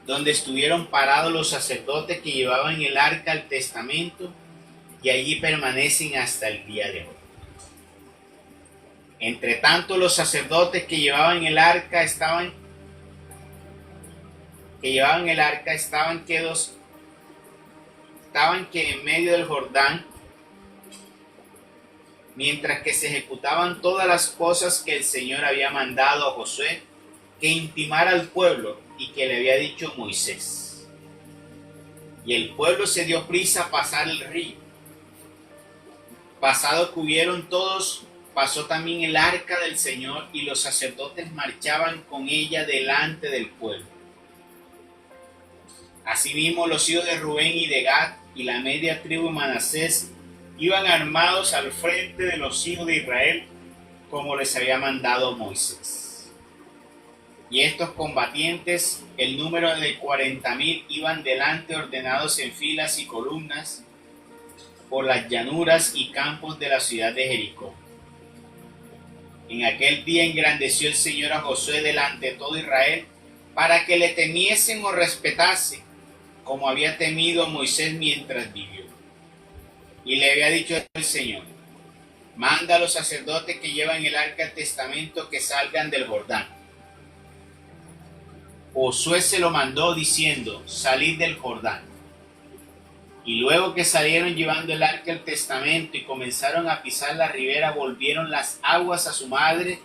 donde estuvieron parados los sacerdotes que llevaban el arca del testamento, y allí permanecen hasta el día de hoy. Entre tanto, los sacerdotes que llevaban el arca estaban que en medio del Jordán, mientras que se ejecutaban todas las cosas que el Señor había mandado a Josué que intimara al pueblo y que le había dicho Moisés. Y el pueblo se dio prisa a pasar el río. Pasado que hubieron todos, pasó también el arca del Señor, y los sacerdotes marchaban con ella delante del pueblo. Asimismo, los hijos de Rubén y de Gad y la media tribu de Manasés iban armados al frente de los hijos de Israel, como les había mandado Moisés. Y estos combatientes, el número de 40,000, iban delante ordenados en filas y columnas por las llanuras y campos de la ciudad de Jericó. En aquel día engrandeció el Señor a Josué delante de todo Israel, para que le temiesen o respetasen, como había temido a Moisés mientras vivió. Y le había dicho el Señor, manda a los sacerdotes que llevan el arca del testamento que salgan del Jordán. Josué se lo mandó diciendo, salid del Jordán. Y luego que salieron llevando el arca del testamento y comenzaron a pisar la ribera, volvieron las aguas a su madre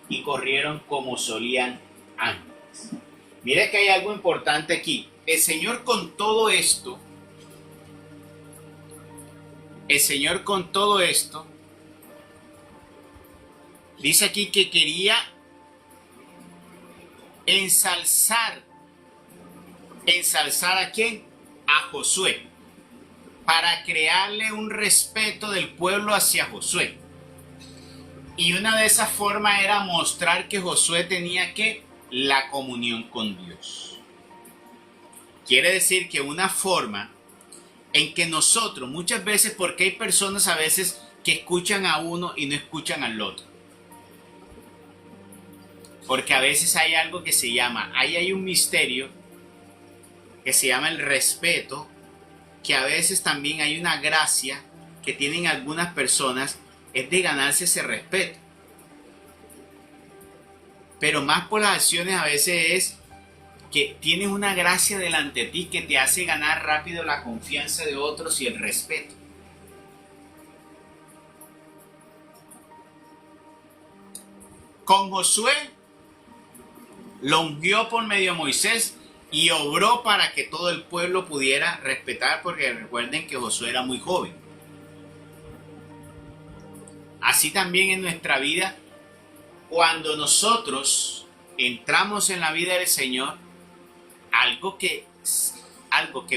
y corrieron como solían antes. Mire que hay algo importante aquí. El Señor con todo esto, dice aquí que quería ensalzar ¿a quién? A Josué, para crearle un respeto del pueblo hacia Josué. Y una de esas formas era mostrar que Josué tenía la comunión con Dios. Quiere decir que una forma en que nosotros, muchas veces, porque hay personas a veces que escuchan a uno y no escuchan al otro. Porque a veces hay algo que se llama, ahí hay un misterio que se llama el respeto, que a veces también hay una gracia que tienen algunas personas, es de ganarse ese respeto. Pero más por las acciones a veces es que tienes una gracia delante de ti que te hace ganar rápido la confianza de otros y el respeto. Con Josué lo ungió por medio de Moisés y obró para que todo el pueblo pudiera respetar, porque recuerden que Josué era muy joven. Así también en nuestra vida, cuando nosotros entramos en la vida del Señor, algo que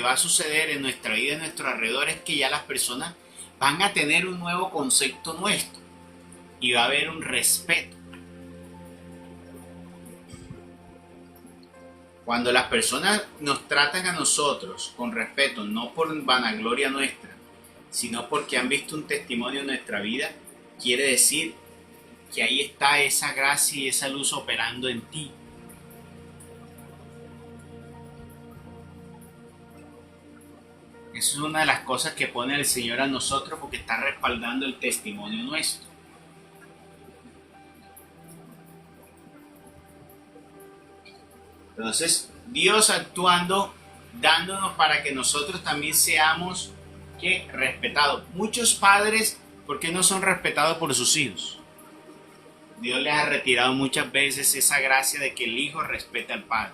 va a suceder en nuestra vida, en nuestro alrededor, es que ya las personas van a tener un nuevo concepto nuestro y va a haber un respeto. Cuando las personas nos tratan a nosotros con respeto, no por vanagloria nuestra, sino porque han visto un testimonio en nuestra vida, quiere decir que ahí está esa gracia y esa luz operando en ti. Eso es una de las cosas que pone el Señor a nosotros, porque está respaldando el testimonio nuestro. Entonces, Dios actuando, dándonos para que nosotros también seamos respetados. Muchos padres, ¿por qué no son respetados por sus hijos? Dios les ha retirado muchas veces esa gracia de que el hijo respete al padre,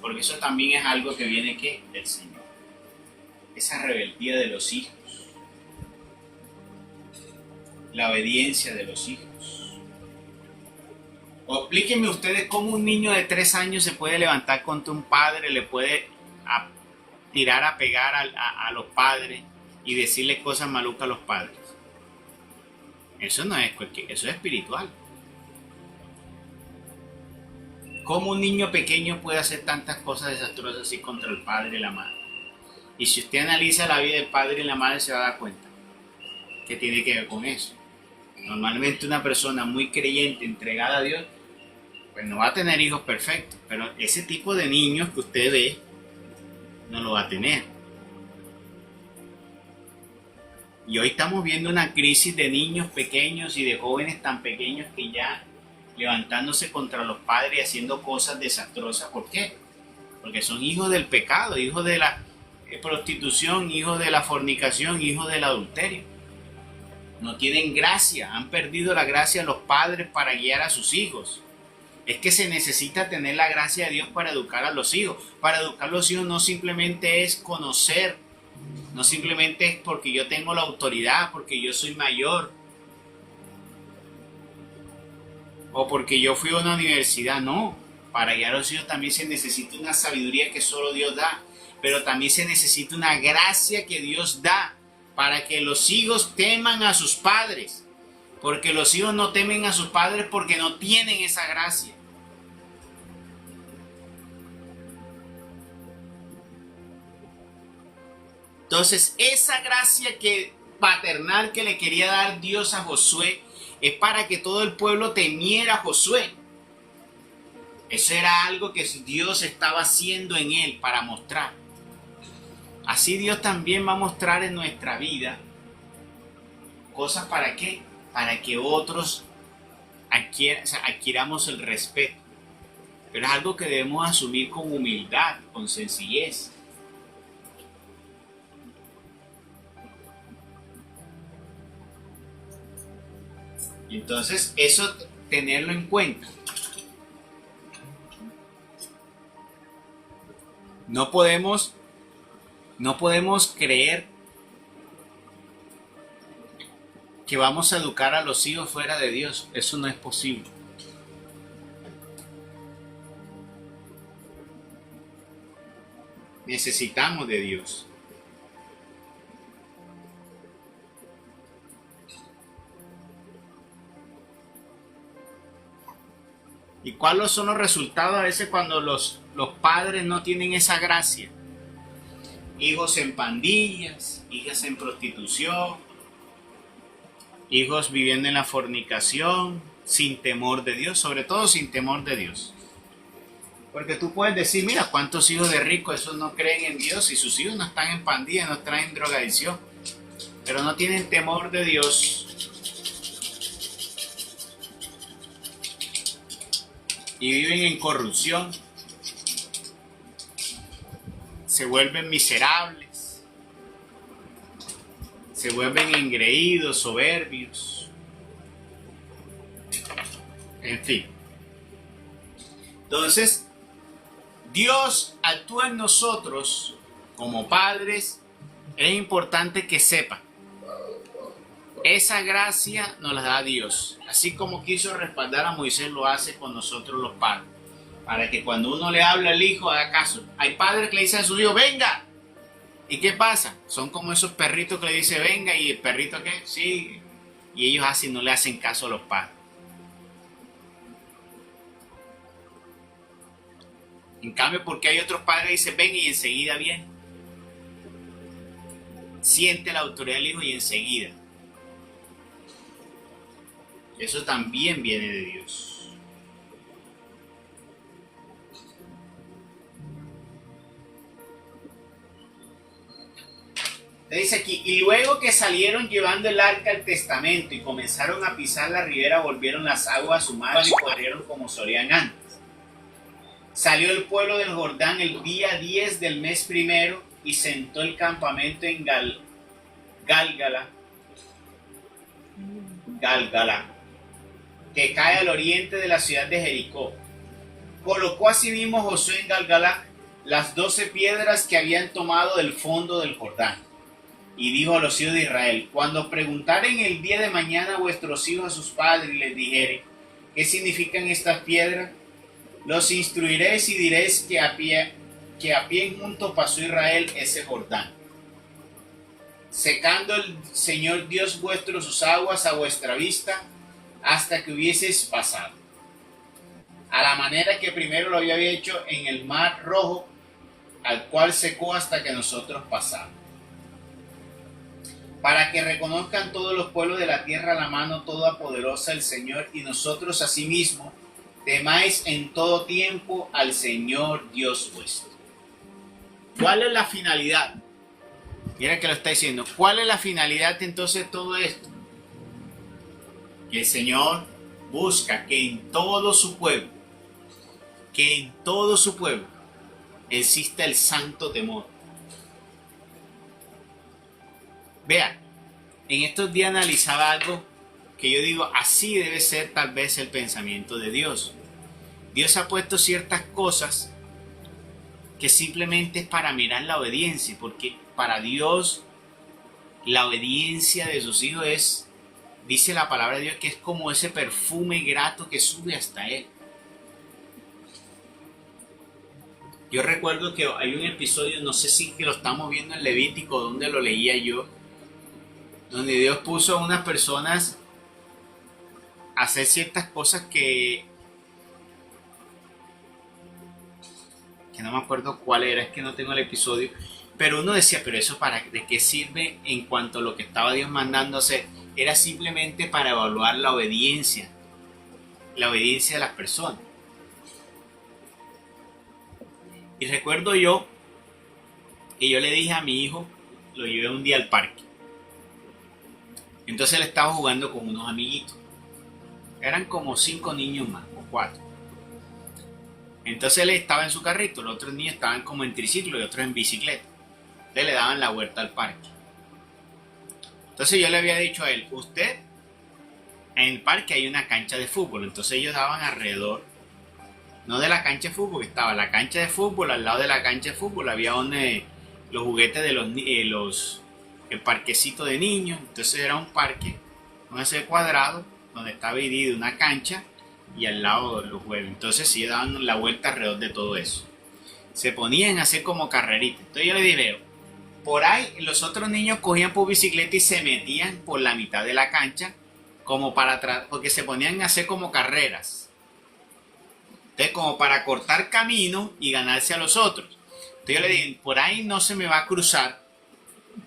porque eso también es algo que viene del Señor. Esa rebeldía de los hijos, la obediencia de los hijos. O explíquenme ustedes cómo un niño de 3 años se puede levantar contra un padre, le puede tirar a pegar a los padres y decirle cosas malucas a los padres. Eso no es cualquier, eso es espiritual. ¿Cómo un niño pequeño puede hacer tantas cosas desastrosas así contra el padre y la madre? Y si usted analiza la vida del padre y la madre, se va a dar cuenta que tiene que ver con eso. Normalmente una persona muy creyente, entregada a Dios, pues no va a tener hijos perfectos, pero ese tipo de niños que usted ve, no lo va a tener. Y hoy estamos viendo una crisis de niños pequeños y de jóvenes tan pequeños que ya levantándose contra los padres y haciendo cosas desastrosas. ¿Por qué? Porque son hijos del pecado, hijos de la prostitución, hijos de la fornicación, hijos del adulterio. No tienen gracia, han perdido la gracia de los padres para guiar a sus hijos. Es que se necesita tener la gracia de Dios para educar a los hijos. Para educar a los hijos no simplemente es conocer, no simplemente es porque yo tengo la autoridad, porque yo soy mayor, o porque yo fui a una universidad, no. Para guiar a los hijos también se necesita una sabiduría que solo Dios da, pero también se necesita una gracia que Dios da para que los hijos teman a sus padres, porque los hijos no temen a sus padres porque no tienen esa gracia. Entonces, esa gracia paternal que le quería dar Dios a Josué es para que todo el pueblo temiera a Josué. Eso era algo que Dios estaba haciendo en él para mostrar. Así Dios también va a mostrar en nuestra vida cosas. ¿Para qué? Para que otros adquiramos el respeto. Pero es algo que debemos asumir con humildad, con sencillez. Y entonces eso tenerlo en cuenta. No podemos creer que vamos a educar a los hijos fuera de Dios. Eso no es posible. Necesitamos de Dios. ¿Y cuáles son los resultados a veces cuando los padres no tienen esa gracia? hijos en pandillas, hijas en prostitución, hijos viviendo en la fornicación, sin temor de Dios, sobre todo sin temor de Dios. Porque tú puedes decir, mira, cuántos hijos de ricos, esos no creen en Dios y sus hijos no están en pandillas, no están en drogadicción, pero no tienen temor de Dios. Y viven en corrupción, se vuelven miserables, se vuelven engreídos, soberbios, en fin. Entonces, Dios actúa en nosotros como padres. Es importante que sepan, esa gracia nos la da Dios, así como quiso respaldar a Moisés, lo hace con nosotros los padres, para que cuando uno le habla al hijo haga caso. Hay padres que le dicen a sus hijos, venga, ¿y qué pasa? Son como esos perritos que le dicen venga, y el perrito ¿qué? Sí, y ellos así no le hacen caso a los padres. En cambio, porque hay otros padres que dicen venga y enseguida viene, siente la autoridad del hijo y enseguida. Eso también viene de Dios. Dice aquí, y luego que salieron llevando el arca al testamento y comenzaron a pisar la ribera, volvieron las aguas a su marcha y corrieron como solían antes. Salió el pueblo del Jordán el día 10 del mes primero y sentó el campamento en Gálgala, que cae al oriente de la ciudad de Jericó. Colocó asimismo Josué en Gálgala las 12 piedras que habían tomado del fondo del Jordán. Y dijo a los hijos de Israel, cuando preguntaren el día de mañana a vuestros hijos a sus padres y les dijere, ¿qué significan estas piedras? Los instruiréis y diréis que a pie junto pasó Israel ese Jordán, secando el Señor Dios vuestro sus aguas a vuestra vista, hasta que hubieseis pasado, a la manera que primero lo había hecho en el mar rojo, al cual secó hasta que nosotros pasamos, para que reconozcan todos los pueblos de la tierra la mano toda poderosa del Señor, y nosotros asimismo temáis en todo tiempo al Señor Dios vuestro. ¿Cuál es la finalidad? Mira que lo está diciendo. ¿Cuál es la finalidad entonces de todo esto? Que el Señor busca que en todo su pueblo, exista el santo temor. Vean, en estos días analizaba algo que yo digo, así debe ser tal vez el pensamiento de Dios. Dios ha puesto ciertas cosas que simplemente es para mirar la obediencia, porque para Dios la obediencia de sus hijos es, dice la palabra de Dios, que es como ese perfume grato que sube hasta Él. Yo recuerdo que hay un episodio, no sé si que lo estamos viendo en Levítico, donde lo leía yo, donde Dios puso a unas personas a hacer ciertas cosas que no me acuerdo cuál era, es que no tengo el episodio, pero uno decía, pero eso ¿de qué sirve en cuanto a lo que estaba Dios mandando hacer? Era simplemente para evaluar la obediencia de las personas. Y recuerdo yo que yo le dije a mi hijo, lo llevé un día al parque. Entonces él estaba jugando con unos amiguitos. Eran como 5 niños más, o 4. Entonces él estaba en su carrito, los otros niños estaban como en triciclo y otros en bicicleta. Entonces le daban la vuelta al parque. Entonces yo le había dicho a él, usted, en el parque hay una cancha de fútbol. Entonces ellos daban alrededor, no de la cancha de fútbol, estaba la cancha de fútbol, al lado de la cancha de fútbol había donde los juguetes de el parquecito de niños. Entonces era un parque, un ese cuadrado, donde estaba dividido una cancha y al lado los juegos. Entonces sí daban la vuelta alrededor de todo eso. Se ponían a hacer como carreritas. Entonces yo le dije, por ahí los otros niños cogían por bicicleta y se metían por la mitad de la cancha como para atrás, porque se ponían a hacer como carreras. Entonces como para cortar camino y ganarse a los otros. Entonces yo le dije, por ahí no se me va a cruzar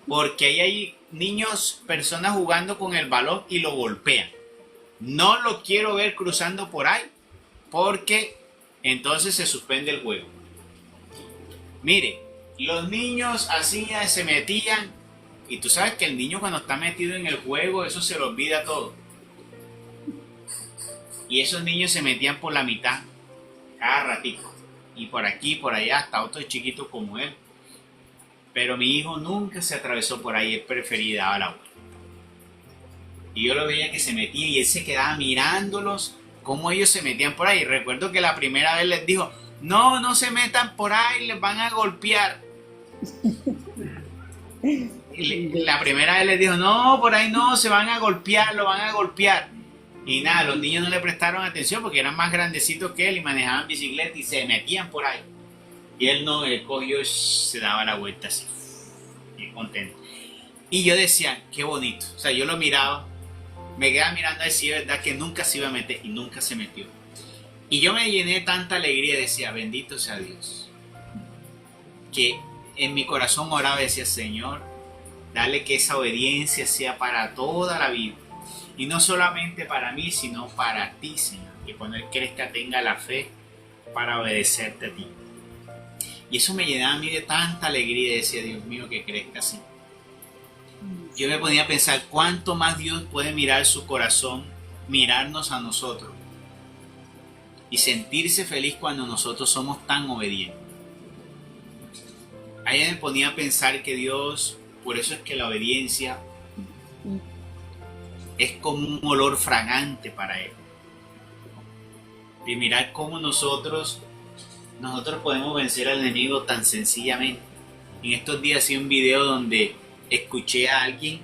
porque ahí hay niños, personas jugando con el balón y lo golpean. No lo quiero ver cruzando por ahí porque entonces se suspende el juego. Mire, los niños hacían, se metían, y tú sabes que el niño cuando está metido en el juego, eso se lo olvida todo. Y esos niños se metían por la mitad, cada ratito, y por aquí, por allá, hasta otros chiquitos como él. Pero mi hijo nunca se atravesó por ahí, él prefería dar la vuelta. Y yo lo veía que se metía y él se quedaba mirándolos, cómo ellos se metían por ahí. Recuerdo que la primera vez les dijo, no, no se metan por ahí, les van a golpear. La primera vez les dijo, no, por ahí no, se van a golpear, lo van a golpear. Y nada, los niños no le prestaron atención porque eran más grandecitos que él y manejaban bicicleta y se metían por ahí. Y él no, él cogió, se daba la vuelta así, y contento. Y yo decía, qué bonito. O sea, yo lo miraba, me quedaba mirando a decir, verdad que nunca se iba a meter y nunca se metió. Y yo me llené de tanta alegría, decía, bendito sea Dios. Que en mi corazón oraba y decía, Señor, dale que esa obediencia sea para toda la vida. Y no solamente para mí, sino para ti, Señor. Que cuando Él crezca tenga la fe para obedecerte a ti. Y eso me llenaba a mí de tanta alegría y decía, Dios mío, que crezca así. Yo me ponía a pensar cuánto más Dios puede mirar su corazón, mirarnos a nosotros y sentirse feliz cuando nosotros somos tan obedientes. Ahí me ponía a pensar que Dios, por eso es que la obediencia es como un olor fragante para Él. De mirar cómo nosotros podemos vencer al enemigo tan sencillamente. En estos días hice un video donde escuché a alguien.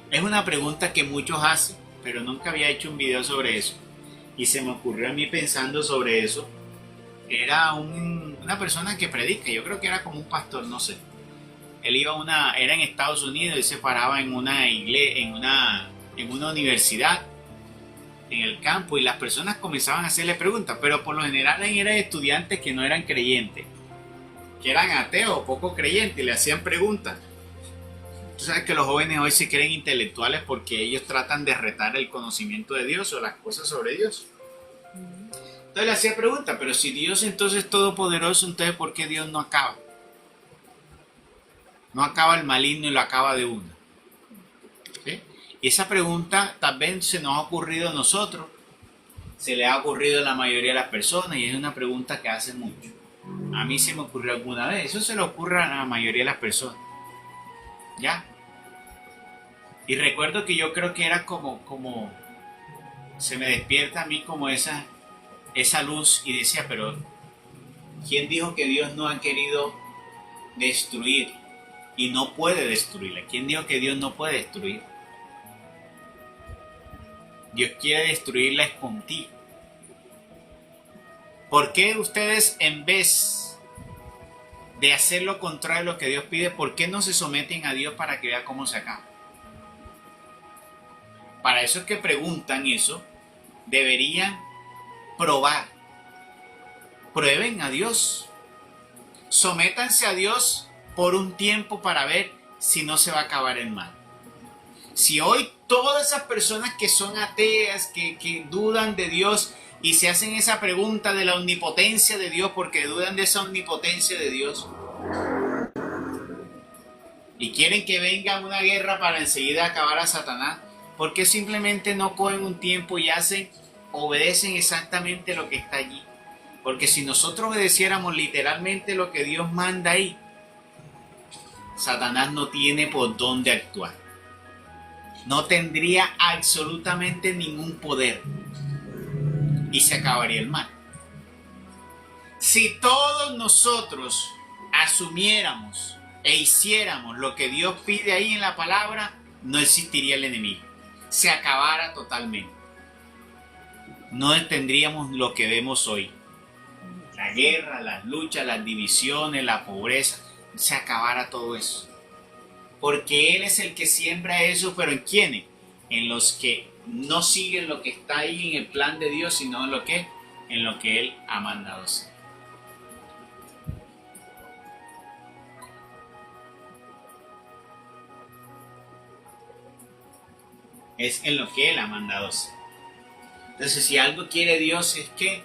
Es una pregunta que muchos hacen, pero nunca había hecho un video sobre eso. Y se me ocurrió a mí pensando sobre eso. Era una persona que predica, yo creo que era como un pastor, no sé. Él era en Estados Unidos, él se paraba en una iglesia, en una universidad, en el campo, y las personas comenzaban a hacerle preguntas, pero por lo general eran estudiantes que no eran creyentes, que eran ateos o poco creyentes, y le hacían preguntas. Tú sabes que los jóvenes hoy se creen intelectuales porque ellos tratan de retar el conocimiento de Dios o las cosas sobre Dios. Entonces le hacía preguntas, pero si Dios entonces es todopoderoso, entonces ¿por qué Dios no acaba? No acaba el maligno y lo acaba de una. ¿Sí? Y esa pregunta tal vez se nos ha ocurrido a nosotros, se le ha ocurrido a la mayoría de las personas y es una pregunta que hace mucho. A mí se me ocurrió alguna vez, eso se le ocurre a la mayoría de las personas. ¿Ya? Y recuerdo que yo creo que era como se me despierta a mí como esa luz y decía, pero ¿quién dijo que Dios no ha querido destruir y no puede destruirla? ¿Quién dijo que Dios no puede destruir? Dios quiere destruirla es contigo. ¿Por qué ustedes en vez de hacer lo contrario a lo que Dios pide, por qué no se someten a Dios para que vea cómo se acaba? Para eso es que preguntan eso, deberían probar. Prueben a Dios. Sométanse a Dios por un tiempo para ver si no se va a acabar el mal. Si hoy todas esas personas que son ateas, que dudan de Dios y se hacen esa pregunta de la omnipotencia de Dios porque dudan de esa omnipotencia de Dios y quieren que venga una guerra para enseguida acabar a Satanás, ¿por qué simplemente no cogen un tiempo y obedecen exactamente lo que está allí? Porque si nosotros obedeciéramos literalmente lo que Dios manda ahí, Satanás no tiene por dónde actuar. No tendría absolutamente ningún poder y se acabaría el mal. Si todos nosotros asumiéramos e hiciéramos lo que Dios pide ahí en la palabra, no existiría el enemigo. Se acabara totalmente. No tendríamos lo que vemos hoy. La guerra, las luchas, las divisiones, la pobreza. Se acabara todo eso. Porque Él es el que siembra eso, pero ¿en quiénes? En los que no siguen lo que está ahí en el plan de Dios, sino en lo que Él ha mandado hacer. es en lo que Él ha mandado hacer. Entonces, si algo quiere Dios es que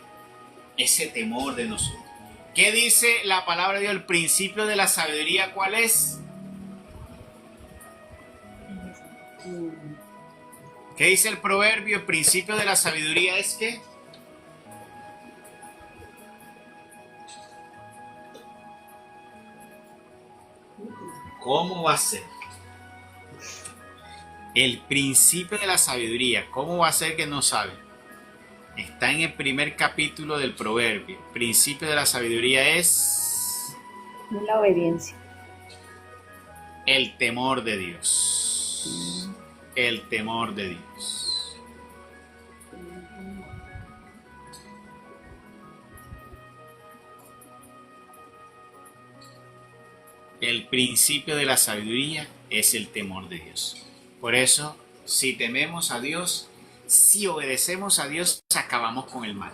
ese temor de nosotros. ¿Qué dice la palabra de Dios? El principio de la sabiduría, ¿cuál es? ¿Qué dice el proverbio? El principio de la sabiduría es que ¿cómo va a ser? El principio de la sabiduría, ¿cómo va a ser que no sabe? Está en el primer capítulo del proverbio. El principio de la sabiduría es la obediencia. el temor de Dios. El temor de Dios. El principio de la sabiduría es el temor de Dios. Por eso, si tememos a Dios, si obedecemos a Dios, acabamos con el mal.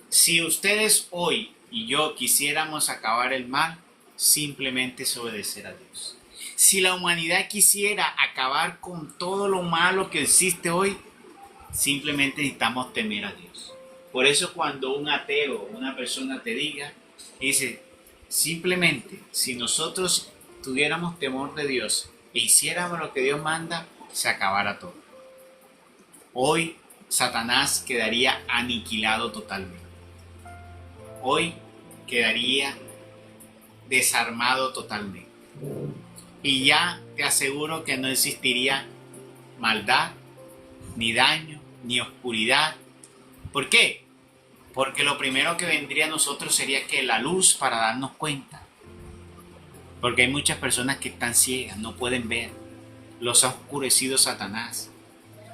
Si ustedes hoy y yo quisiéramos acabar el mal, simplemente es obedecer a Dios. Si la humanidad quisiera acabar con todo lo malo que existe hoy, simplemente necesitamos temer a Dios. Por eso cuando un ateo o una persona te diga, dice, simplemente si nosotros tuviéramos temor de Dios e hiciéramos lo que Dios manda, se acabara todo. Hoy Satanás quedaría aniquilado totalmente. Hoy quedaría desarmado totalmente. Y ya te aseguro que no existiría maldad, ni daño, ni oscuridad. ¿Por qué? Porque lo primero que vendría a nosotros sería que la luz para darnos cuenta. Porque hay muchas personas que están ciegas, no pueden ver. Los ha oscurecido Satanás.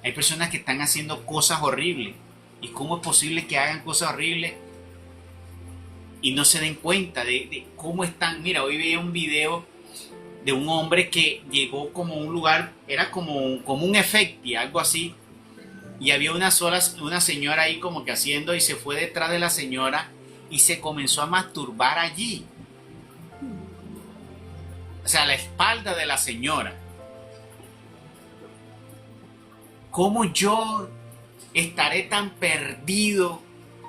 Hay personas que están haciendo cosas horribles. ¿Y cómo es posible que hagan cosas horribles y no se den cuenta de cómo están? Mira, hoy veía un video de un hombre que llegó como a un lugar, era como un efecti, algo así, y había una señora ahí como que haciendo, y se fue detrás de la señora y se comenzó a masturbar allí. O sea, a la espalda de la señora. ¿Cómo yo estaré tan perdido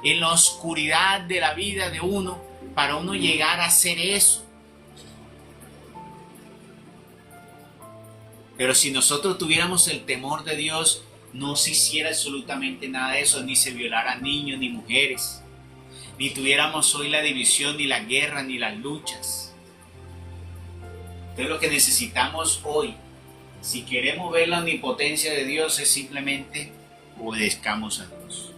en la oscuridad de la vida de uno para uno llegar a hacer eso? Pero si nosotros tuviéramos el temor de Dios, no se hiciera absolutamente nada de eso, ni se violaran niños ni mujeres, ni tuviéramos hoy la división, ni la guerra, ni las luchas. Entonces lo que necesitamos hoy, si queremos ver la omnipotencia de Dios, es simplemente obedezcamos a Dios.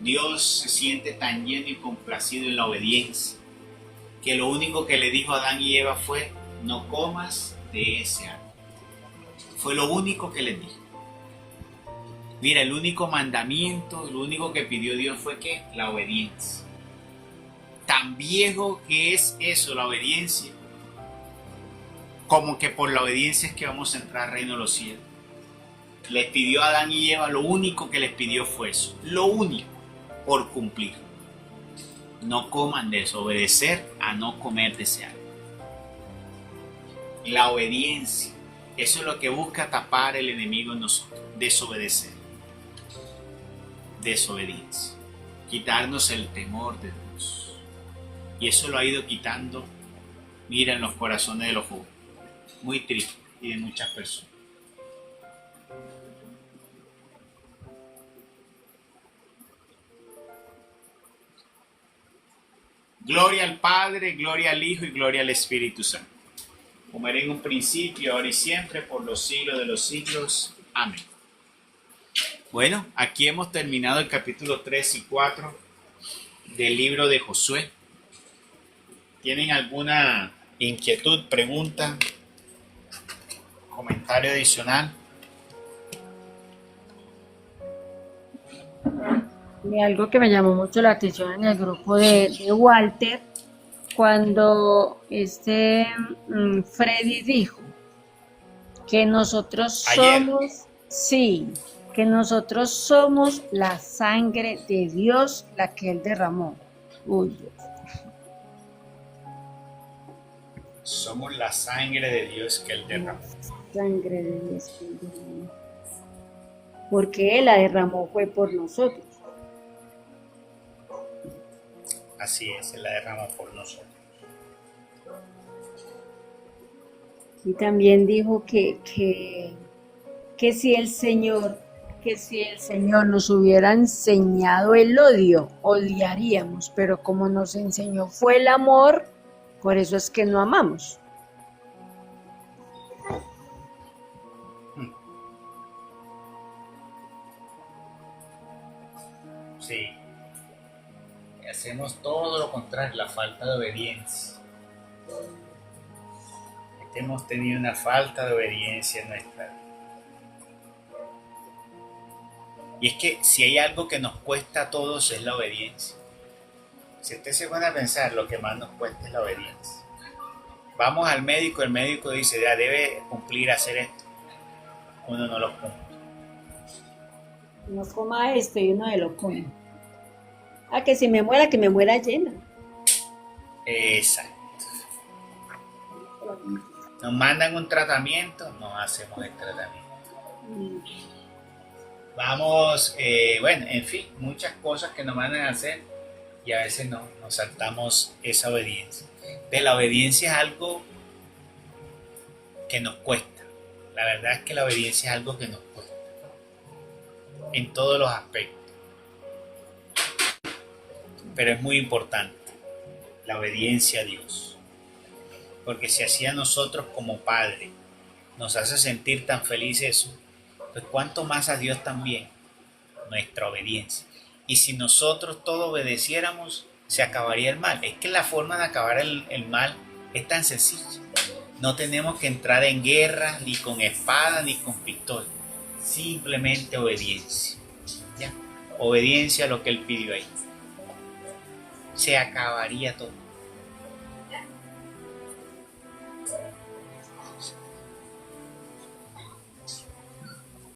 Dios se siente tan lleno y complacido en la obediencia, que lo único que le dijo a Adán y Eva fue, no comas de ese árbol. Fue lo único que les dijo. Mira, el único mandamiento, lo único que pidió Dios fue que la obediencia. Tan viejo que es eso, la obediencia, como que por la obediencia es que vamos a entrar al reino de los cielos. Les pidió a Adán y Eva, lo único que les pidió fue eso, lo único, por cumplir. No coman de eso, obedecer a no comer de ese árbol. La obediencia, eso es lo que busca tapar el enemigo en nosotros, desobedecer. Desobediencia, quitarnos el temor de Dios. Y eso lo ha ido quitando, mira, en los corazones de los jóvenes, muy triste, y de muchas personas. Gloria al Padre, gloria al Hijo y gloria al Espíritu Santo, como era en un principio, ahora y siempre, por los siglos de los siglos. Amén. Bueno, aquí hemos terminado el capítulo 3 y 4 del libro de Josué. ¿Tienen alguna inquietud, pregunta, comentario adicional? Y algo que me llamó mucho la atención en el grupo de Walter, cuando Freddy dijo que nosotros somos, sí, que nosotros somos la sangre de Dios, la que Él derramó. Uy, Dios. Somos la sangre de Dios que Él derramó. Sangre de Dios que Él derramó. porque Él la derramó fue por nosotros. Así es, Él la derrama por nosotros. Y también dijo que si el Señor, que si el Señor nos hubiera enseñado el odio, odiaríamos, pero como nos enseñó fue el amor, por eso es que no amamos. Sí. Hacemos todo lo contrario, la falta de obediencia. Hemos tenido una falta de obediencia en nuestra vida. Y es que si hay algo que nos cuesta a todos es la obediencia. Si usted se pone a pensar, lo que más nos cuesta es la obediencia. Vamos al médico, el médico dice, ya debe cumplir, hacer esto. Uno no lo cumple. No coma esto y uno de lo come. Ah, que si me muera, que me muera llena. Exacto. Nos mandan un tratamiento, no hacemos el tratamiento. Vamos, bueno, en fin, muchas cosas que nos mandan a hacer y a veces nos saltamos esa obediencia. De la obediencia es algo que nos cuesta. La verdad es que la obediencia es algo que nos cuesta. En todos los aspectos. Pero es muy importante la obediencia a Dios. Porque si así a nosotros como Padre nos hace sentir tan felices eso, pues cuánto más a Dios también, nuestra obediencia. Y si nosotros todos obedeciéramos, se acabaría el mal. Es que la forma de acabar el mal es tan sencilla. No tenemos que entrar en guerra, ni con espada, ni con pistola. Simplemente obediencia. ¿Ya? Obediencia a lo que Él pidió ahí. Se acabaría todo.